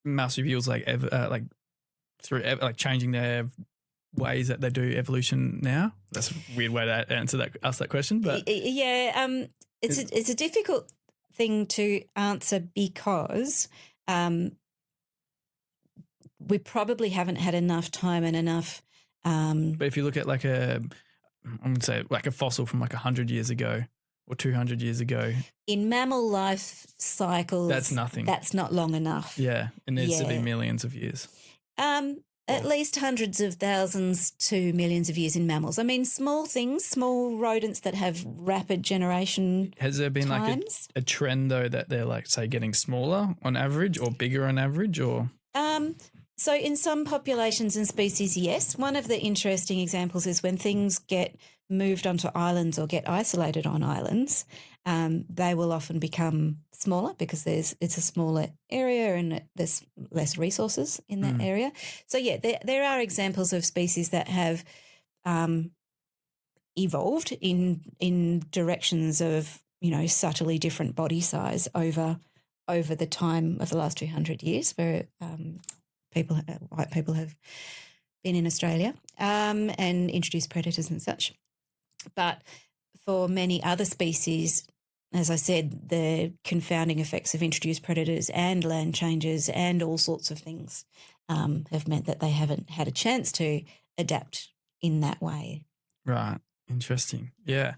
marsupials changing ways that they do evolution now? That's a weird way to ask that question, but it's a difficult thing to answer because we probably haven't had enough time and enough. But if you look at I'm going to say like a fossil from like 100 years ago or 200 years ago. In mammal life cycles. That's nothing. That's not long enough. Yeah. It needs to be millions of years. At least hundreds of thousands to millions of years in mammals. I mean, small things, small rodents that have rapid generation. Has there been times. like a trend though that they're like, say, getting smaller on average or bigger on average or? So in some populations and species, yes. One of the interesting examples is when things get moved onto islands or get isolated on islands, they will often become smaller because it's a smaller area and there's less resources in that area. So, yeah, there are examples of species that have evolved in directions of, subtly different body size over the time of the last 200 years where white people have been in Australia and introduced predators and such. But for many other species, as I said, the confounding effects of introduced predators and land changes and all sorts of things have meant that they haven't had a chance to adapt in that way. Right. Interesting. Yeah.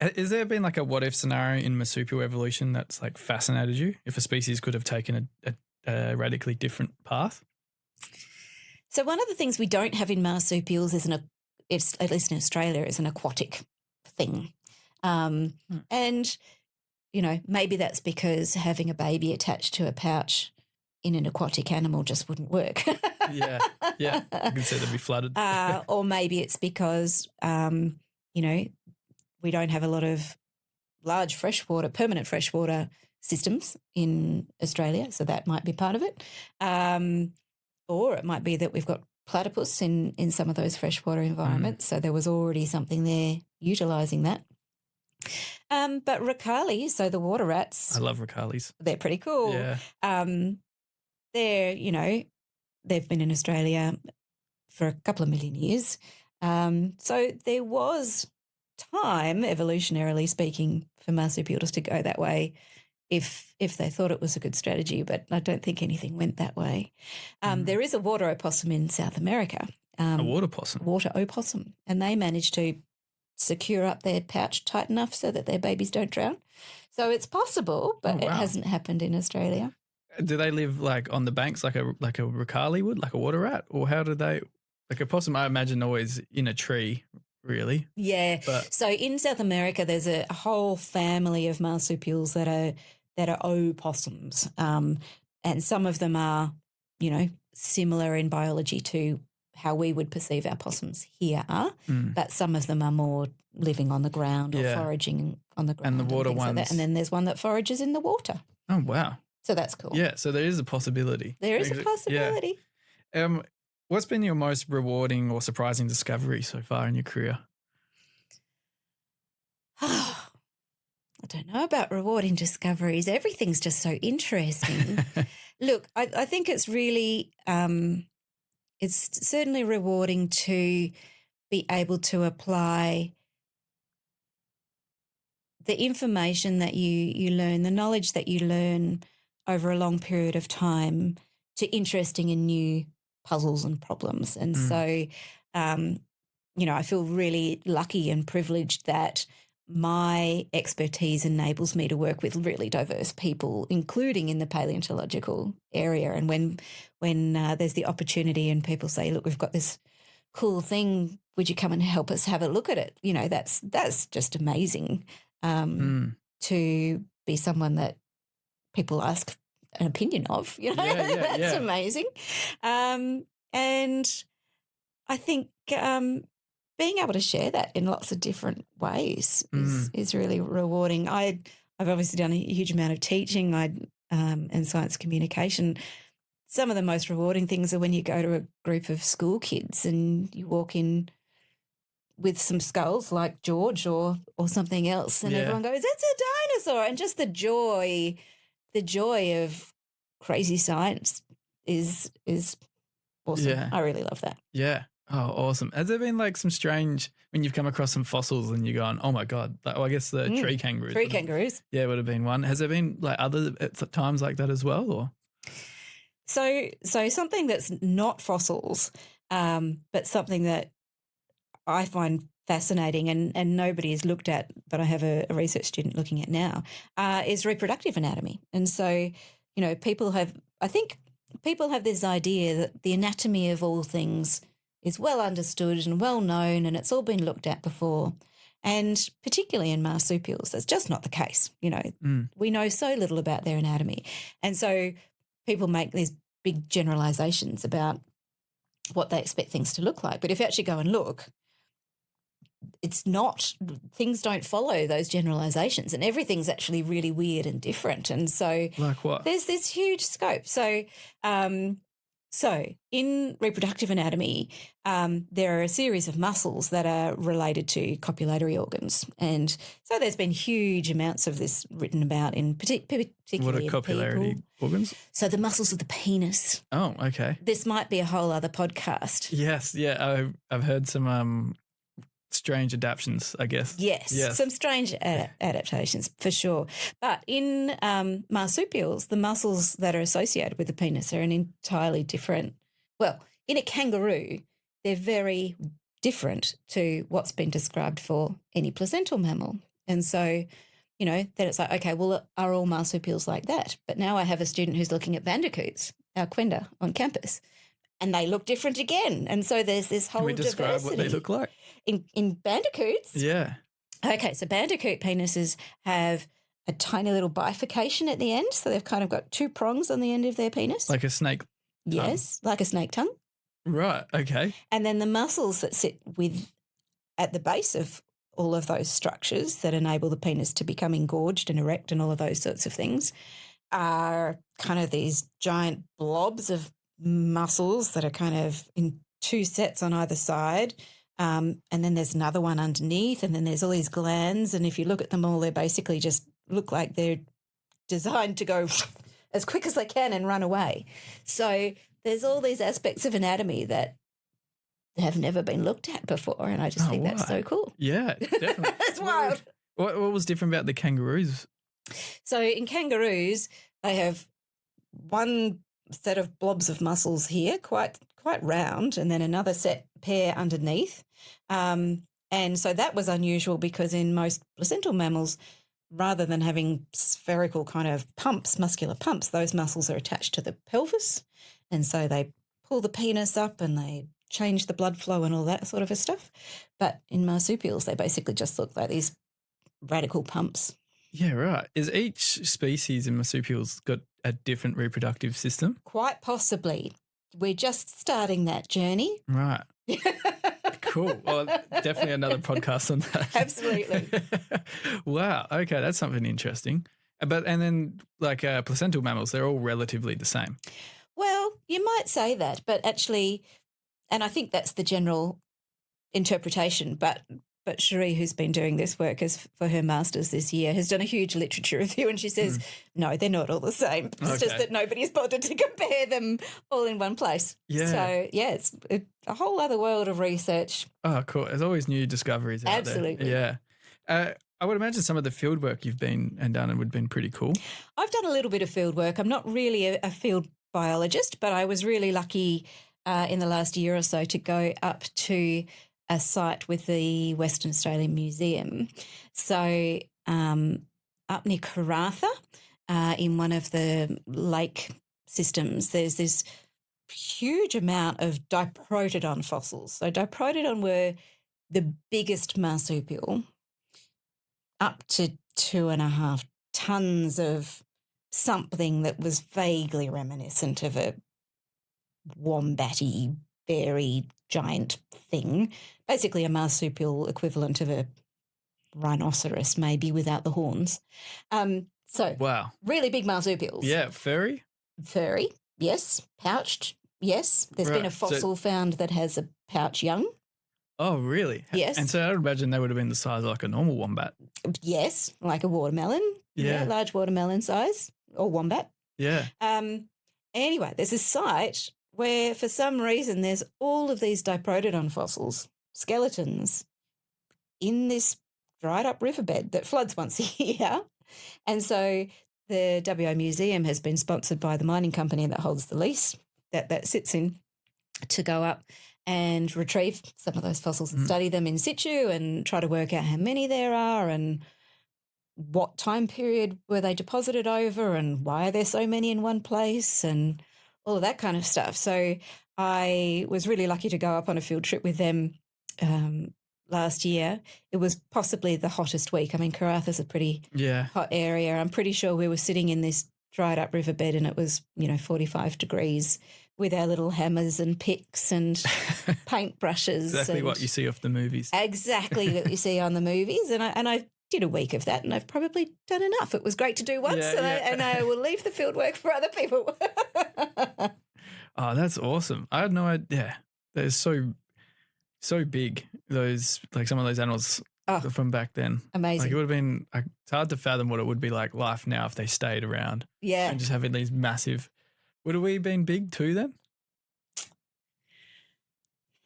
Has there been like a what-if scenario in marsupial evolution that's like fascinated you if a species could have taken a radically different path? So one of the things we don't have in marsupials it's at least in Australia, is an aquatic thing. And, maybe that's because having a baby attached to a pouch in an aquatic animal just wouldn't work. Yeah. I can see they'd be flooded. Or maybe it's because, we don't have a lot of large permanent freshwater systems in Australia, so that might be part of it. Or it might be that we've got platypus in some of those freshwater environments, so there was already something there utilising that. But racali, so the water rats. I love racalis. They're pretty cool. Yeah. They've been in Australia for a couple of million years. So there was time, evolutionarily speaking, for marsupials to go that way if they thought it was a good strategy, but I don't think anything went that way. There is a water opossum in South America. A water possum? Water opossum. And they managed to secure up their pouch tight enough so that their babies don't drown. So it's possible, but it hasn't happened in Australia. Do they live like on the banks like a racali would, like a water rat? Or how do they – like a possum I imagine always in a tree really. Yeah. So in South America there's a whole family of marsupials that are opossums, and some of them are, similar in biology to how we would perceive our possums here are, but some of them are more living on the ground or foraging on the ground. And the water ones. Like that. And then there's one that forages in the water. Oh, wow. So that's cool. Yeah, so there is a possibility. There is a possibility. Yeah. What's been your most rewarding or surprising discovery so far in your career? I don't know about rewarding discoveries. Everything's just so interesting. Look, I think it's really it's certainly rewarding to be able to apply the information that you learn, the knowledge that you learn over a long period of time to interesting and new puzzles and problems. And so, I feel really lucky and privileged that my expertise enables me to work with really diverse people, including in the paleontological area. And when there's the opportunity and people say, look, we've got this cool thing, would you come and help us have a look at it? That's just amazing to be someone that people ask an opinion of, that's amazing. And I think being able to share that in lots of different ways is really rewarding. I've obviously done a huge amount of teaching and science communication. Some of the most rewarding things are when you go to a group of school kids and you walk in with some skulls like George or something else, and everyone goes, "That's a dinosaur!" And just the joy of crazy science is awesome. Yeah. I really love that. Yeah. Oh, awesome. Has there been like some strange, when you've come across some fossils and you're going, oh my God, like, well, I guess the tree kangaroos. Tree kangaroos. Yeah, would have been one. Has there been like other times like that as well? Or So something that's not fossils, but something that I find fascinating and nobody has looked at, but I have a research student looking at now, is reproductive anatomy. And so, people have this idea that the anatomy of all things is well understood and well known, and it's all been looked at before. And particularly in marsupials, that's just not the case. We know so little about their anatomy. And so people make these big generalizations about what they expect things to look like. But if you actually go and look, it's not, things don't follow those generalizations, and everything's actually really weird and different. And so like what? There's this huge scope. So in reproductive anatomy, there are a series of muscles that are related to copulatory organs. And so there's been huge amounts of this written about in particularly What are in copulatory people. organs? So the muscles of the penis. Oh, okay. This might be a whole other podcast. Yes, yeah. I've heard some strange adaptations, I guess. Yes, some strange adaptations for sure. But in marsupials, the muscles that are associated with the penis are an entirely different. Well, in a kangaroo, they're very different to what's been described for any placental mammal. And so, then it's like, okay, well, are all marsupials like that? But now I have a student who's looking at bandicoots, our Quenda, on campus. And they look different again. And so there's this whole diversity. Can we describe what they look like? In bandicoots? Yeah. Okay, so bandicoot penises have a tiny little bifurcation at the end. So they've kind of got two prongs on the end of their penis. Like a snake. Yes, like a snake tongue. Right, okay. And then the muscles that sit at the base of all of those structures that enable the penis to become engorged and erect and all of those sorts of things are kind of these giant blobs of muscles that are kind of in two sets on either side. And then there's another one underneath, and then there's all these glands. And if you look at them all, they basically just look like they're designed to go as quick as they can and run away. So there's all these aspects of anatomy that have never been looked at before, and I just think that's so cool. Yeah, definitely. It's wild. What was different about the kangaroos? So in kangaroos, they have one set of blobs of muscles here, quite round, and then another pair underneath. And so that was unusual because in most placental mammals, rather than having spherical kind of pumps, muscular pumps, those muscles are attached to the pelvis. And so they pull the penis up and they change the blood flow and all that sort of a stuff. But in marsupials, they basically just look like these radical pumps. Yeah, right. Is each species in marsupials got a different reproductive system? Quite possibly. We're just starting that journey. Right. Cool. Well, definitely another podcast on that. Absolutely. Wow. Okay, that's something interesting. And then like placental mammals, they're all relatively the same. Well, you might say that, but actually, and I think that's the general interpretation, but Cherie, who's been doing this work for her master's this year, has done a huge literature review, and she says, no, they're not all the same. It's just that nobody's bothered to compare them all in one place. Yeah. So, yeah, it's a whole other world of research. Oh, cool. There's always new discoveries out there. Absolutely. Yeah. I would imagine some of the field work you've been and done would have been pretty cool. I've done a little bit of field work. I'm not really a field biologist, but I was really lucky in the last year or so to go up to a site with the Western Australian Museum. So up near Karratha, in one of the lake systems, there's this huge amount of diprotodon fossils. So diprotodon were the biggest marsupial, up to 2.5 tons of something that was vaguely reminiscent of a wombatty, berry giant thing, basically a marsupial equivalent of a rhinoceros, maybe without the horns. So wow, really big marsupials. Yeah, furry? Furry, yes. Pouched, yes. There's been a fossil found that has a pouch young. Oh, really? Yes. And so I would imagine they would have been the size of like a normal wombat. Yes, like a watermelon. Yeah. Large watermelon size, or wombat. Yeah. Anyway, there's a site where for some reason there's all of these diprotodon fossils, skeletons, in this dried up riverbed that floods once a year. And so the WA Museum has been sponsored by the mining company that holds the lease that sits in to go up and retrieve some of those fossils and study them in situ and try to work out how many there are and what time period were they deposited over and why are there so many in one place and all of that kind of stuff. So I was really lucky to go up on a field trip with them last year. It was possibly the hottest week. I mean, Karatha's a pretty hot area. I'm pretty sure we were sitting in this dried up riverbed and it was, 45 degrees with our little hammers and picks and paintbrushes. Exactly what you see off the movies. Exactly what you see on the movies. And I did a week of that and I've probably done enough. It was great to do once and I will leave the field work for other people. Oh, that's awesome. I had no idea. They're so big, those, like some of those animals from back then. Amazing. Like it would have been, it's hard to fathom what it would be like life now if they stayed around. Yeah. And just having these massive, would have we been big too then?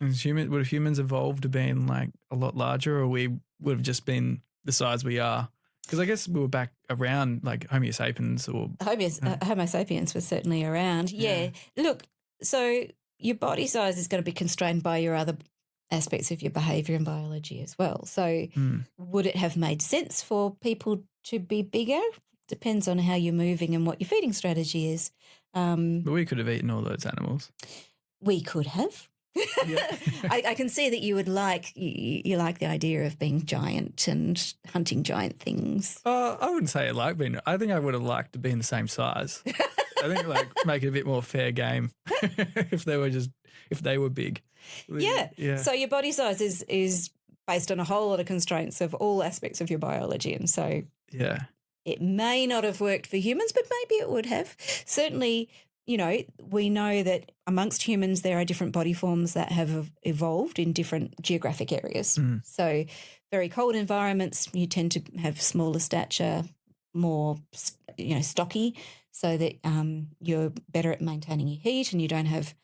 Would humans evolve to being like a lot larger, or we would have just been the size we are? Because I guess we were back around like Homo sapiens or Homo sapiens was certainly around. Yeah. Look, so your body size is going to be constrained by your other aspects of your behaviour and biology as well. So would it have made sense for people to be bigger? Depends on how you're moving and what your feeding strategy is. But we could have eaten all those animals. We could have. Yeah. I can see that you would like you like the idea of being giant and hunting giant things. I wouldn't say I like being. I think I would have liked to be in the same size. I think make it a bit more fair game if they were big. Yeah. So your body size is based on a whole lot of constraints of all aspects of your biology, and so it may not have worked for humans, but maybe it would have. Certainly, we know that amongst humans there are different body forms that have evolved in different geographic areas. So very cold environments, you tend to have smaller stature, more, stocky, so that you're better at maintaining your heat and you don't have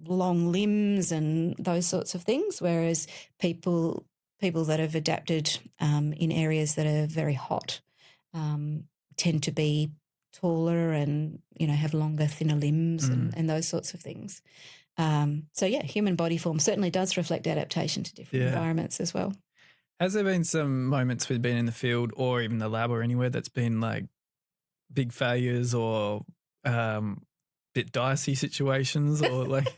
long limbs and those sorts of things, whereas people that have adapted in areas that are very hot tend to be taller and, have longer, thinner limbs and those sorts of things. Human body form certainly does reflect adaptation to different environments as well. Has there been some moments we've been in the field or even the lab or anywhere that's been like big failures or bit dicey situations or like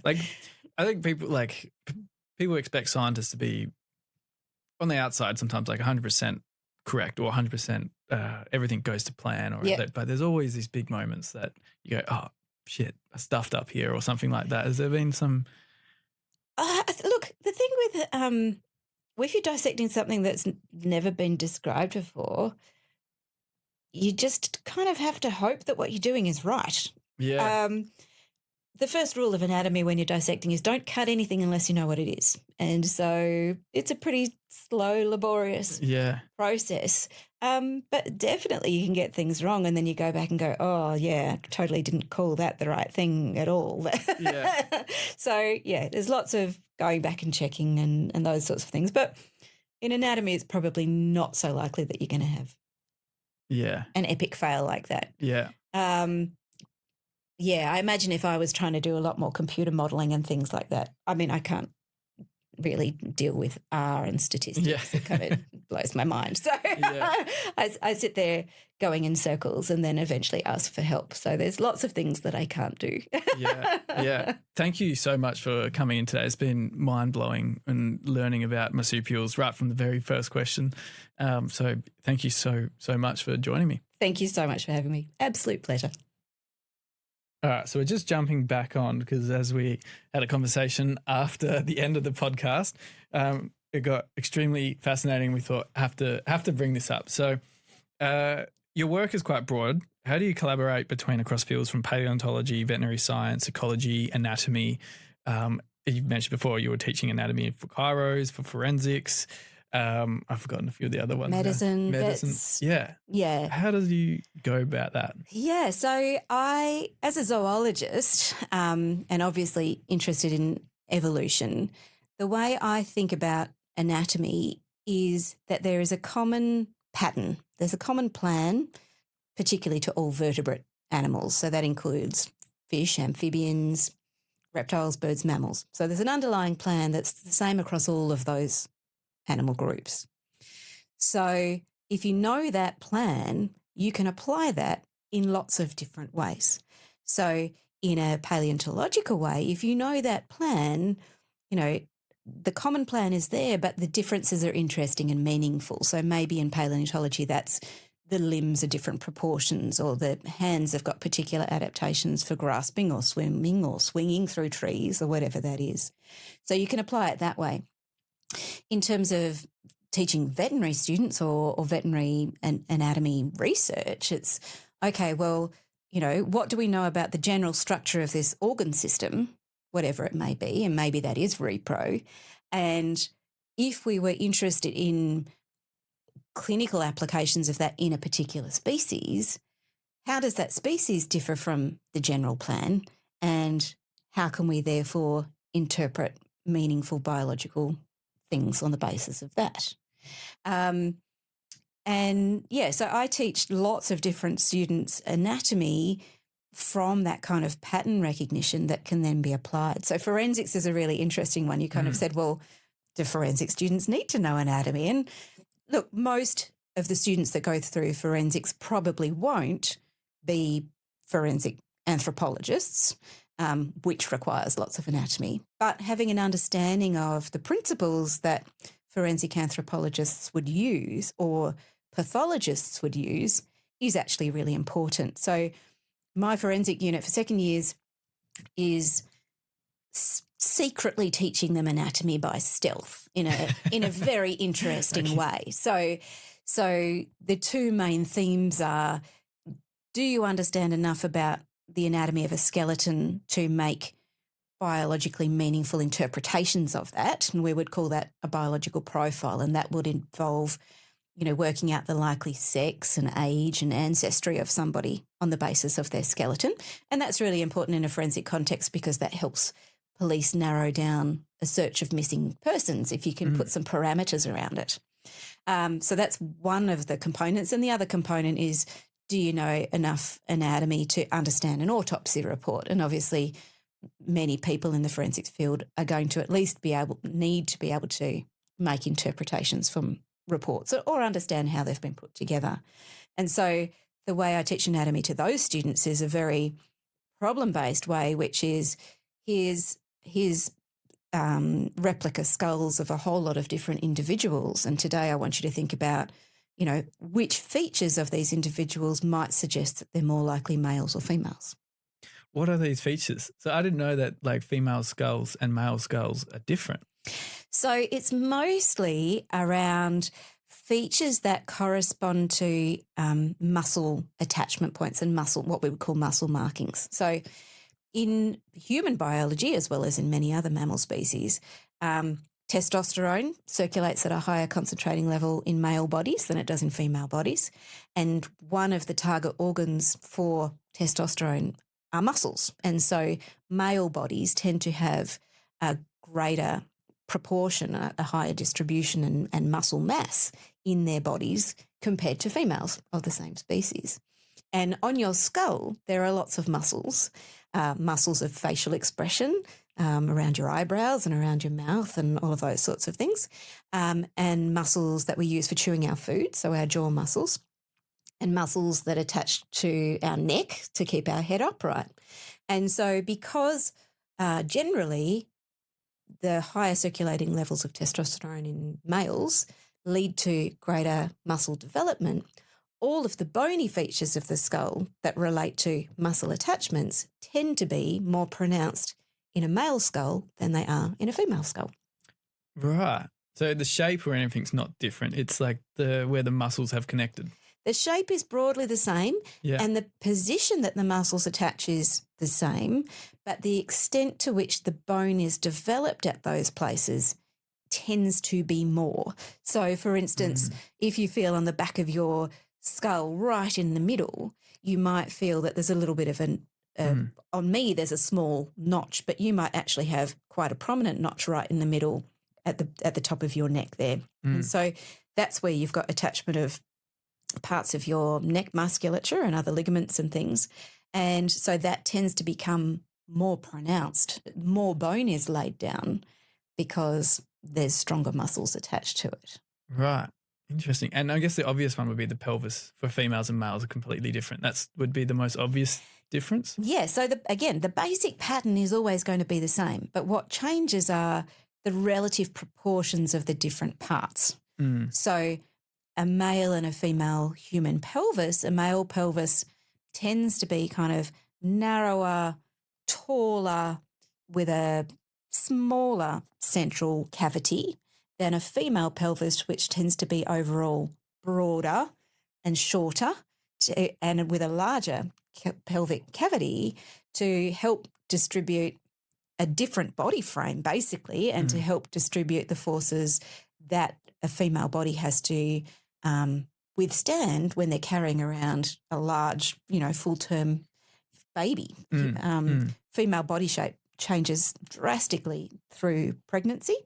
I think people expect scientists to be on the outside sometimes like 100% correct or 100% everything goes to plan or but there's always these big moments that you go, oh shit, I stuffed up here or something like that. Has there been some? Look, the thing with if you're dissecting something that's never been described before, you just kind of have to hope that what you're doing is right. Yeah. The first rule of anatomy when you're dissecting is don't cut anything unless you know what it is. And so it's a pretty slow, laborious process. But definitely you can get things wrong and then you go back and go, oh, yeah, totally didn't call that the right thing at all. Yeah. So, there's lots of going back and checking and those sorts of things. But in anatomy, it's probably not so likely that you're going to have an epic fail like that. Yeah. I imagine if I was trying to do a lot more computer modelling and things like that, I mean, I can't really deal with R and statistics. Yeah. It kind of blows my mind. So I sit there going in circles and then eventually ask for help. So there's lots of things that I can't do. Yeah. Thank you so much for coming in today. It's been mind-blowing and learning about marsupials right from the very first question. So thank you so much for joining me. Thank you so much for having me. Absolute pleasure. All right, so we're just jumping back on because as we had a conversation after the end of the podcast, it got extremely fascinating. We thought have to bring this up. So your work is quite broad. How do you collaborate across fields from paleontology, veterinary science, ecology, anatomy? You mentioned before you were teaching anatomy for chiros, for forensics. I've forgotten a few of the other ones. now. Medicine, Medicine. vets. Yeah. Yeah. How do you go about that? Yeah. So I, as a zoologist, and obviously interested in evolution, the way I think about anatomy is that there is a common pattern. There's a common plan, particularly to all vertebrate animals. So that includes fish, amphibians, reptiles, birds, mammals. So there's an underlying plan that's the same across all of those animal groups. So if you know that plan, you can apply that in lots of different ways. So in a paleontological way, if you know that plan, the common plan is there, but the differences are interesting and meaningful. So maybe in paleontology, that's the limbs are different proportions, or the hands have got particular adaptations for grasping or swimming or swinging through trees or whatever that is. So you can apply it that way. In terms of teaching veterinary students or veterinary anatomy research, it's, okay, well, what do we know about the general structure of this organ system, whatever it may be, and maybe that is repro. And if we were interested in clinical applications of that in a particular species, how does that species differ from the general plan, and how can we therefore interpret meaningful biological things on the basis of that? So I teach lots of different students anatomy from that kind of pattern recognition that can then be applied. So forensics is a really interesting one. You kind of said, well, do forensic students need to know anatomy? And look, most of the students that go through forensics probably won't be forensic anthropologists, which requires lots of anatomy. But having an understanding of the principles that forensic anthropologists would use or pathologists would use is actually really important. So my forensic unit for second years is secretly teaching them anatomy by stealth in a very interesting way. So the two main themes are, do you understand enough about the anatomy of a skeleton to make biologically meaningful interpretations of that? And we would call that a biological profile, and that would involve, working out the likely sex and age and ancestry of somebody on the basis of their skeleton. And that's really important in a forensic context because that helps police narrow down a search of missing persons if you can put some parameters around it. So that's one of the components. And the other component is, do you know enough anatomy to understand an autopsy report? And obviously many people in the forensics field are going to at least need to be able to make interpretations from reports or understand how they've been put together. And so the way I teach anatomy to those students is a very problem-based way, which is here's replica skulls of a whole lot of different individuals. And today I want you to think about, which features of these individuals might suggest that they're more likely males or females. What are these features? So I didn't know that like female skulls and male skulls are different. So it's mostly around features that correspond to muscle attachment points and what we would call muscle markings. So in human biology, as well as in many other mammal species, testosterone circulates at a higher concentrating level in male bodies than it does in female bodies. And one of the target organs for testosterone are muscles. And so male bodies tend to have a greater proportion, a higher distribution and muscle mass in their bodies compared to females of the same species. And on your skull, there are lots of muscles, muscles of facial expression around your eyebrows and around your mouth and all of those sorts of things, and muscles that we use for chewing our food, so our jaw muscles, and muscles that attach to our neck to keep our head upright. And so because generally the higher circulating levels of testosterone in males lead to greater muscle development, all of the bony features of the skull that relate to muscle attachments tend to be more pronounced in a male skull than they are in a female skull. Right. So the shape or anything's not different. It's like where the muscles have connected. The shape is broadly the same, and the position that the muscles attach is the same, but the extent to which the bone is developed at those places tends to be more. So, for instance, if you feel on the back of your skull right in the middle, you might feel that there's a little bit of on me there's a small notch, but you might actually have quite a prominent notch right in the middle at the top of your neck there. And so that's where you've got attachment of parts of your neck musculature and other ligaments and things. And so that tends to become more pronounced. More bone is laid down because there's stronger muscles attached to it. Right. Interesting. And I guess the obvious one would be the pelvis for females and males are completely different. That would be the most obvious difference. Yeah. So, the basic pattern is always going to be the same, but what changes are the relative proportions of the different parts. So a male and a female human pelvis, a male pelvis tends to be kind of narrower, taller, with a smaller central cavity than a female pelvis, which tends to be overall broader and shorter and with a larger pelvic cavity to help distribute a different body frame, basically, and to help distribute the forces that a female body has to withstand when they're carrying around a large, full-term baby. Female body shape changes drastically through pregnancy,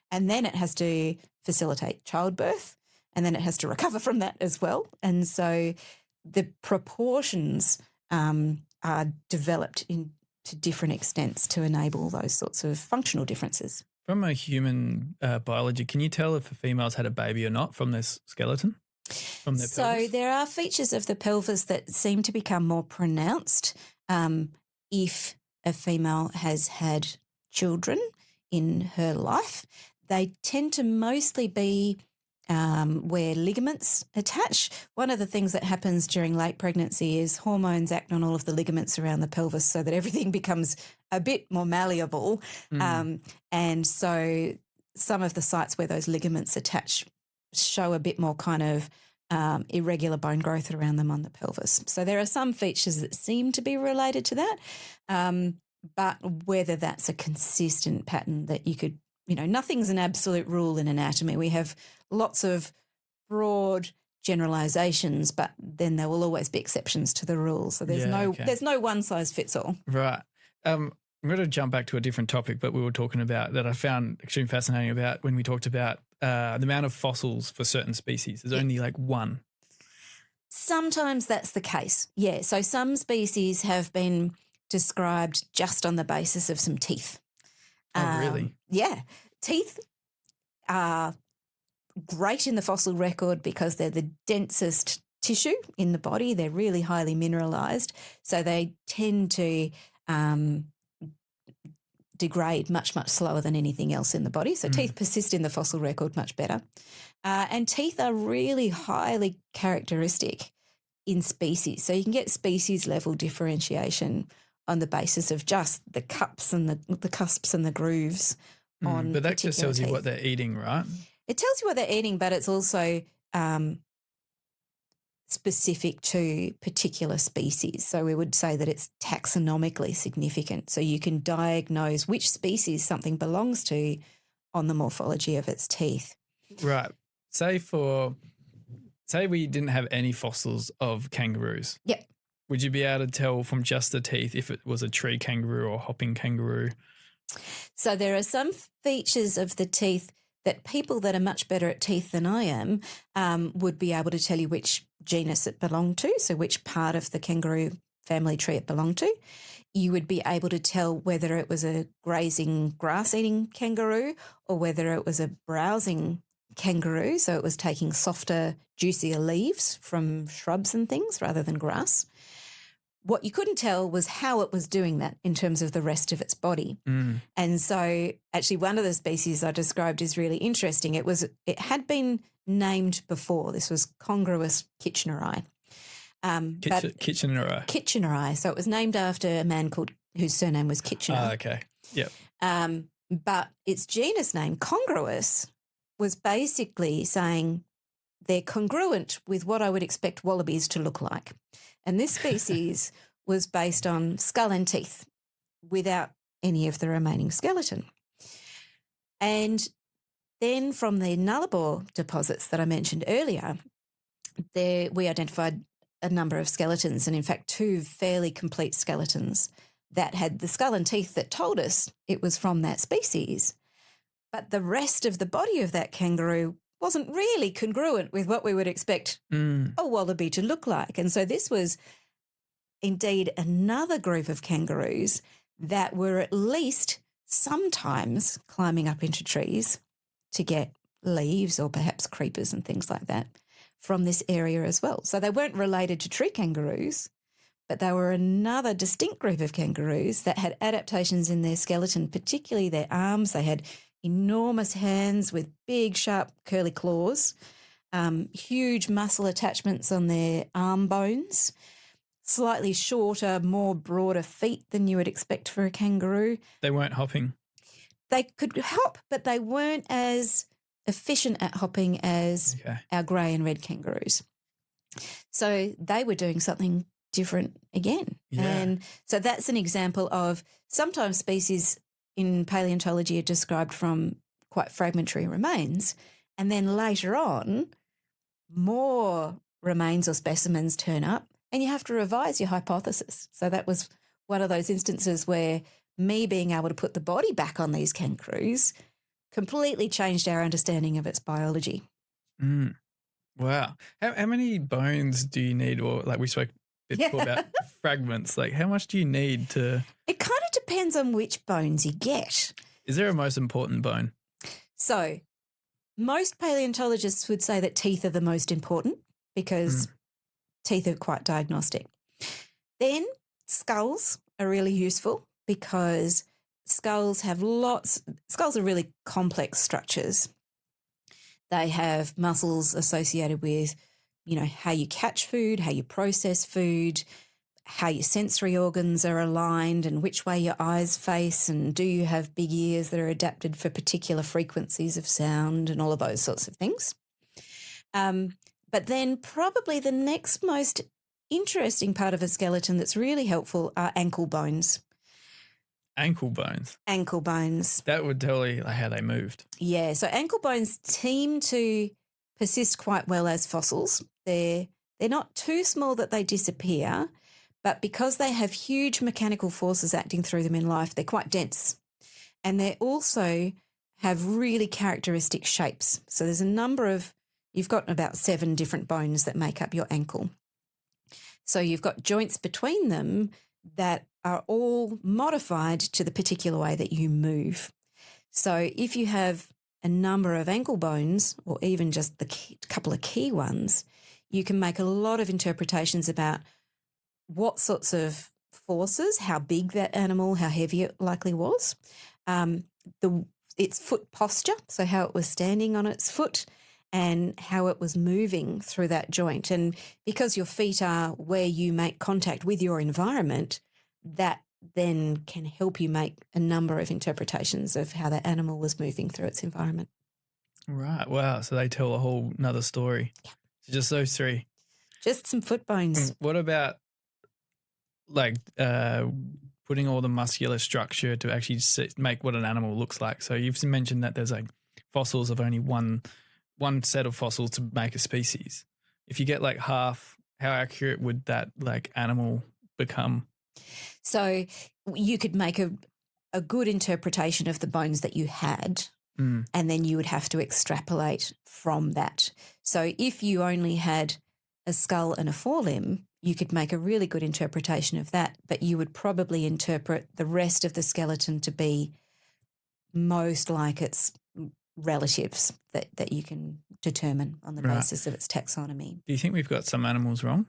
and then it has to facilitate childbirth, and then it has to recover from that as well. And so the proportions are developed to different extents to enable those sorts of functional differences. From a human biology, can you tell if the females had a baby or not from their skeleton? From their pelvis? There are features of the pelvis that seem to become more pronounced if a female has had children in her life. They tend to mostly be where ligaments attach. One of the things that happens during late pregnancy is hormones act on all of the ligaments around the pelvis so that everything becomes a bit more malleable. And so some of the sites where those ligaments attach show a bit more kind of irregular bone growth around them on the pelvis. So there are some features that seem to be related to that, but whether that's a consistent pattern that you could, nothing's an absolute rule in anatomy. We have lots of broad generalizations, but then there will always be exceptions to the rule. So there's no one size fits all. Right. I'm going to jump back to a different topic, but we were talking about that I found extremely fascinating about when we talked about the amount of fossils for certain species. There's only like one. Sometimes that's the case, yeah. So some species have been described just on the basis of some teeth. Oh, really? Yeah. Teeth are great in the fossil record because they're the densest tissue in the body. They're really highly mineralised, so they tend to degrade much, much slower than anything else in the body. So teeth persist in the fossil record much better. And teeth are really highly characteristic in species. So you can get species level differentiation on the basis of just the cups and the cusps and the grooves on but that just tells teeth. you what they're eating, right? It tells you what they're eating, but it's also specific to particular species. So we would say that it's taxonomically significant. So you can diagnose which species something belongs to on the morphology of its teeth. Right. Say we didn't have any fossils of kangaroos. Yep. Would you be able to tell from just the teeth if it was a tree kangaroo or hopping kangaroo? So there are some features of the teeth that people that are much better at teeth than I am would be able to tell you which genus it belonged to, so which part of the kangaroo family tree it belonged to. You would be able to tell whether it was a grazing, grass-eating kangaroo or whether it was a browsing kangaroo, so it was taking softer, juicier leaves from shrubs and things rather than grass. What you couldn't tell was how it was doing that in terms of the rest of its body. And so actually one of the species I described is really interesting. It had been named before. This was Congruous kitcheneri. Kitcheneri. Kitcheneri. So it was named after a man whose surname was Kitchener. Okay. Yep. But its genus name, Congruous, was basically saying they're congruent with what I would expect wallabies to look like. And this species was based on skull and teeth without any of the remaining skeleton. And Then from the Nullarbor deposits that I mentioned earlier, we identified a number of skeletons, and in fact 2 fairly complete skeletons that had the skull and teeth that told us it was from that species. But the rest of the body of that kangaroo wasn't really congruent with what we would expect a wallaby to look like. And so this was indeed another group of kangaroos that were at least sometimes climbing up into trees to get leaves or perhaps creepers and things like that from this area as well. So they weren't related to tree kangaroos, but they were another distinct group of kangaroos that had adaptations in their skeleton, particularly their arms. They had enormous hands with big, sharp, curly claws, huge muscle attachments on their arm bones, slightly shorter, more broader feet than you would expect for a kangaroo. They weren't hopping. They could hop, but they weren't as efficient at hopping as our grey and red kangaroos. So they were doing something different again. Yeah. And so that's an example of sometimes species in paleontology are described from quite fragmentary remains, and then later on more remains or specimens turn up and you have to revise your hypothesis. So that was one of those instances where me being able to put the body back on these kangaroos completely changed our understanding of its biology. Wow. How many bones do you need? Or like we spoke before about fragments, like how much do you need to? It kind of depends on which bones you get. Is there a most important bone? So most paleontologists would say that teeth are the most important because teeth are quite diagnostic. Then skulls are really useful because skulls are really complex structures. They have muscles associated with, how you catch food, how you process food, how your sensory organs are aligned and which way your eyes face, and do you have big ears that are adapted for particular frequencies of sound and all of those sorts of things. But then probably the next most interesting part of a skeleton that's really helpful are ankle bones. Ankle bones? Ankle bones. That would tell you how they moved. Yeah, so ankle bones seem to persist quite well as fossils. They're not too small that they disappear, but because they have huge mechanical forces acting through them in life, they're quite dense. And they also have really characteristic shapes. So there's you've got about 7 different bones that make up your ankle. So you've got joints between them that are all modified to the particular way that you move. So if you have a number of ankle bones or even just the couple of key ones, you can make a lot of interpretations about what sorts of forces, how big that animal, how heavy it likely was, its foot posture, so how it was standing on its foot, and how it was moving through that joint. And because your feet are where you make contact with your environment, that then can help you make a number of interpretations of how that animal was moving through its environment. Right. Wow. So they tell a whole nother story. Yeah. Just those 3. Just some foot bones. What about putting all the muscular structure to actually make what an animal looks like? So you've mentioned that there's fossils of only one set of fossils to make a species. If you get half, how accurate would that animal become? So you could make a good interpretation of the bones that you had, and then you would have to extrapolate from that. So if you only had a skull and a forelimb, you could make a really good interpretation of that, but you would probably interpret the rest of the skeleton to be most like its relatives that you can determine on the basis of its taxonomy. Do you think we've got some animals wrong?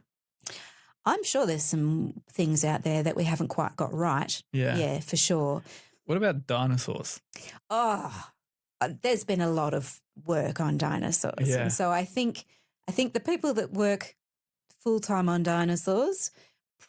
I'm sure there's some things out there that we haven't quite got right. Yeah, for sure. What about dinosaurs? Oh, there's been a lot of work on dinosaurs. Yeah. And so I think the people that work full-time on dinosaurs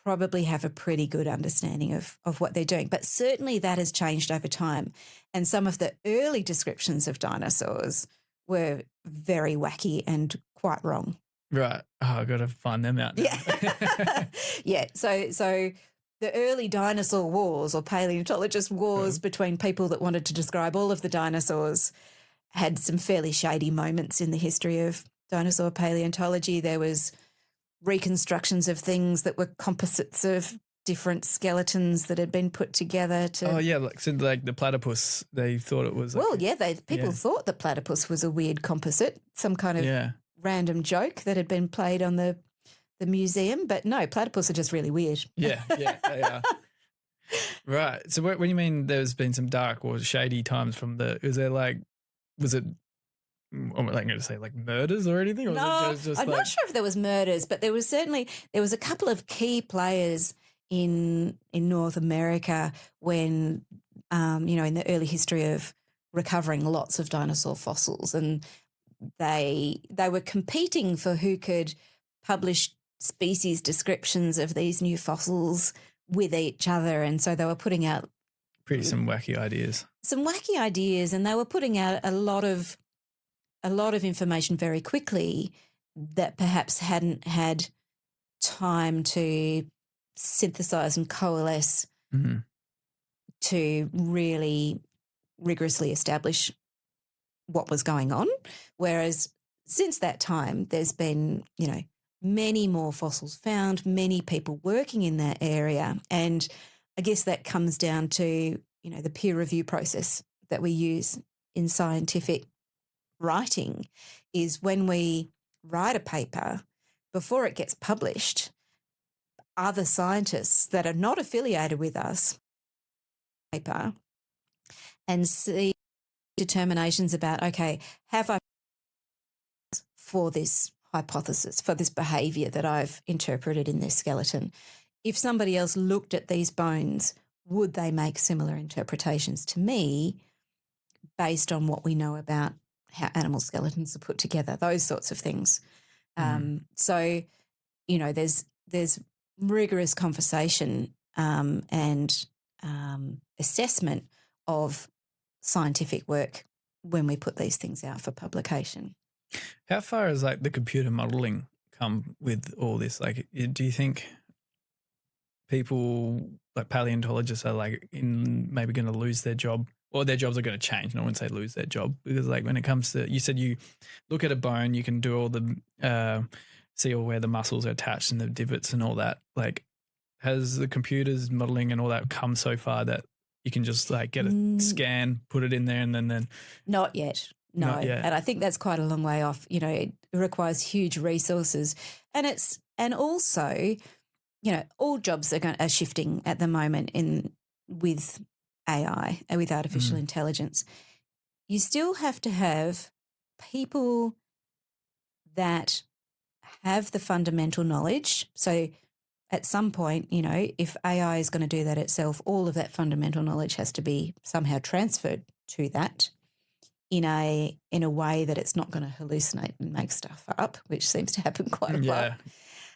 probably have a pretty good understanding of what they're doing. But certainly that has changed over time. And some of the early descriptions of dinosaurs were very wacky and quite wrong. Right. Oh, I've got to find them out now. Yeah. Yeah. So the early dinosaur wars or paleontologist wars between people that wanted to describe all of the dinosaurs had some fairly shady moments in the history of dinosaur paleontology. There was reconstructions of things that were composites of different skeletons that had been put together to. Oh yeah, like the platypus. They thought it was. People thought the platypus was a weird composite, some kind of random joke that had been played on the museum. But no, platypus are just really weird. Yeah, they are. Right. So when you mean there's been some dark or shady times was it? I'm not going to say like murders or anything. Or No, was it just I'm not sure if there was murders, but there was a couple of key players in North America when, in the early history of recovering lots of dinosaur fossils, and they were competing for who could publish species descriptions of these new fossils with each other, and so they were putting out some wacky ideas. And they were putting out a lot of information very quickly that perhaps hadn't had time to synthesize and coalesce to really rigorously establish what was going on. Whereas since that time, there's been, many more fossils found, many people working in that area. And I guess that comes down to, the peer review process that we use in scientific writing is when we write a paper, before it gets published, other scientists that are not affiliated with us paper and see determinations about, okay, have I for this hypothesis, for this behaviour that I've interpreted in this skeleton? If somebody else looked at these bones, would they make similar interpretations to me based on what we know about how animal skeletons are put together, those sorts of things. So, there's rigorous conversation and assessment of scientific work when we put these things out for publication. How far has the computer modelling come with all this? Do you think people like paleontologists are maybe going to lose their job? Or their jobs are going to change. No one say lose their job, because when it comes to, you said you look at a bone, you can do all the see all where the muscles are attached and the divots and all that. Has the computers modeling and all that come so far that you can just get a scan, put it in there, and then Not yet. No. Not yet. And I think that's quite a long way off. It requires huge resources, and also, all jobs are shifting at the moment with AI, with artificial intelligence. You still have to have people that have the fundamental knowledge. So at some point, if AI is going to do that itself, all of that fundamental knowledge has to be somehow transferred to that in a way that it's not going to hallucinate and make stuff up, which seems to happen quite a lot.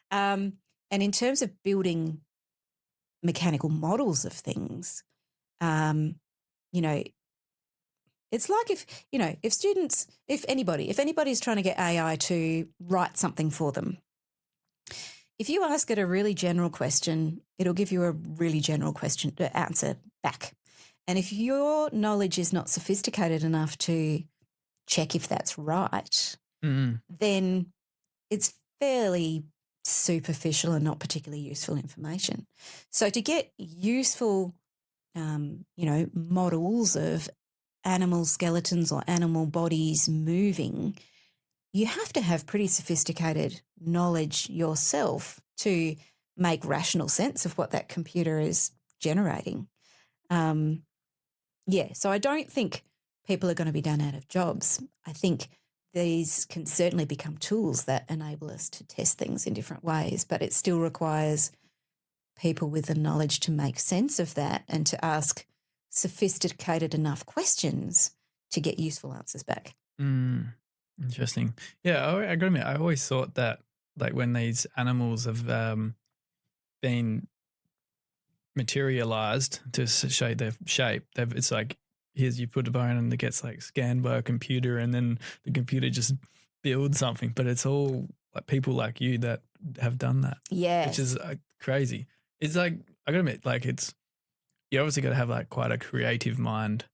And in terms of building mechanical models of things, it's like if anybody's trying to get AI to write something for them, if you ask it a really general question, it'll give you a really general question to answer back. And if your knowledge is not sophisticated enough to check if that's right, then it's fairly superficial and not particularly useful information. So to get useful models of animal skeletons or animal bodies moving, you have to have pretty sophisticated knowledge yourself to make rational sense of what that computer is generating. So I don't think people are going to be done out of jobs. I think these can certainly become tools that enable us to test things in different ways, but it still requires people with the knowledge to make sense of that and to ask sophisticated enough questions to get useful answers back. Interesting. Yeah, I gotta admit, I always thought that when these animals have been materialized to show their shape, it's here's you put a bone and it gets scanned by a computer, and then the computer just builds something. But it's all people like you that have done that. Yeah, which is crazy. It's I gotta admit, it's you obviously got to have quite a creative mind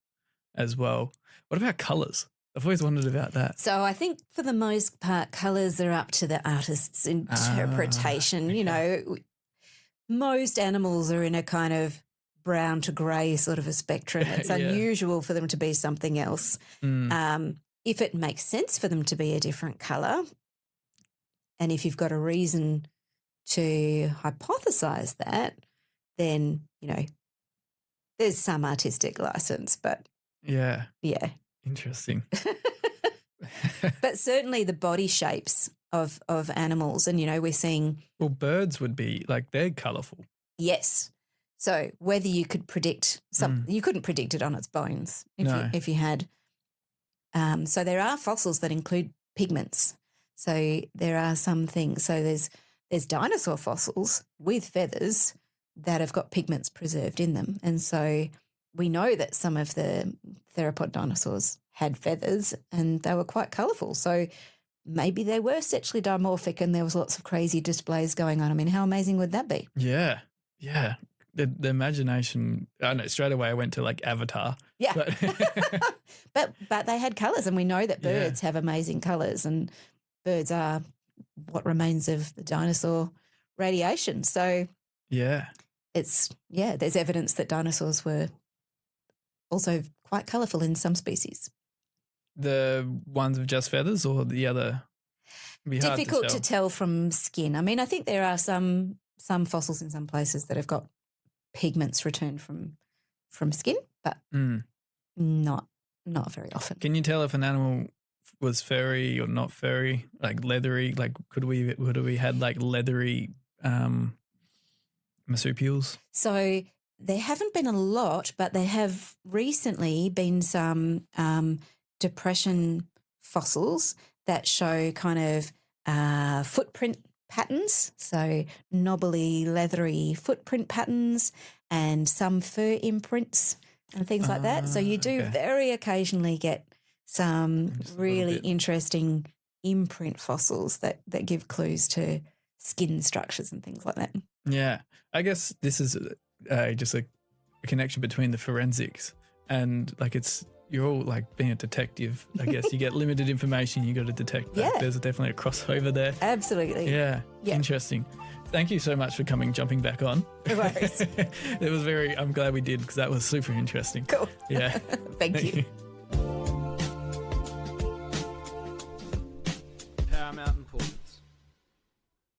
as well. What about colors? I've always wondered about that. So I think for the most part, colours are up to the artist's interpretation. You know, most animals are in a kind of brown to grey sort of a spectrum. It's unusual for them to be something else. If it makes sense for them to be a different colour, and if you've got a reason to hypothesise that, then, you know, there's some artistic licence, but yeah. Interesting. Interesting. But certainly the body shapes of animals, and, you know, we're seeing... Well, birds would be, like, they're colourful. Yes. So whether you could predict something, you couldn't predict it on its bones if you had. So there are fossils that include pigments. So there are some things. So there's dinosaur fossils with feathers that have got pigments preserved in them. And so we know that some of the theropod dinosaurs had feathers and they were quite colourful. So maybe they were sexually dimorphic and there was lots of crazy displays going on. I mean, how amazing would that be? Yeah. Yeah. The imagination, I know, straight away I went to like Avatar. Yeah. But they had colours, and we know that birds have amazing colours, and birds are what remains of the dinosaur radiation. So there's evidence that dinosaurs were also quite colourful in some species. The ones with just feathers or the other? It'd be hard difficult to tell from skin. I mean, I think there are some fossils in some places that have got pigments returned from skin, but not very often. Can you tell if an animal was furry or not furry, like leathery? Like would we had like leathery marsupials? So there haven't been a lot, but there have recently been some depression fossils that show kind of footprint patterns, so knobbly, leathery footprint patterns and some fur imprints and things like that. So you do very occasionally get some really interesting imprint fossils that give clues to skin structures and things like that. Yeah. I guess this is just a connection between the forensics and like you're all like being a detective. I guess you get limited information, you got to detect that. Yeah. There's definitely a crossover there. Absolutely. Yeah. Interesting. Thank you so much for jumping back on. No worries. It was I'm glad we did because that was super interesting. Cool. Yeah. Thank you. Power Mountain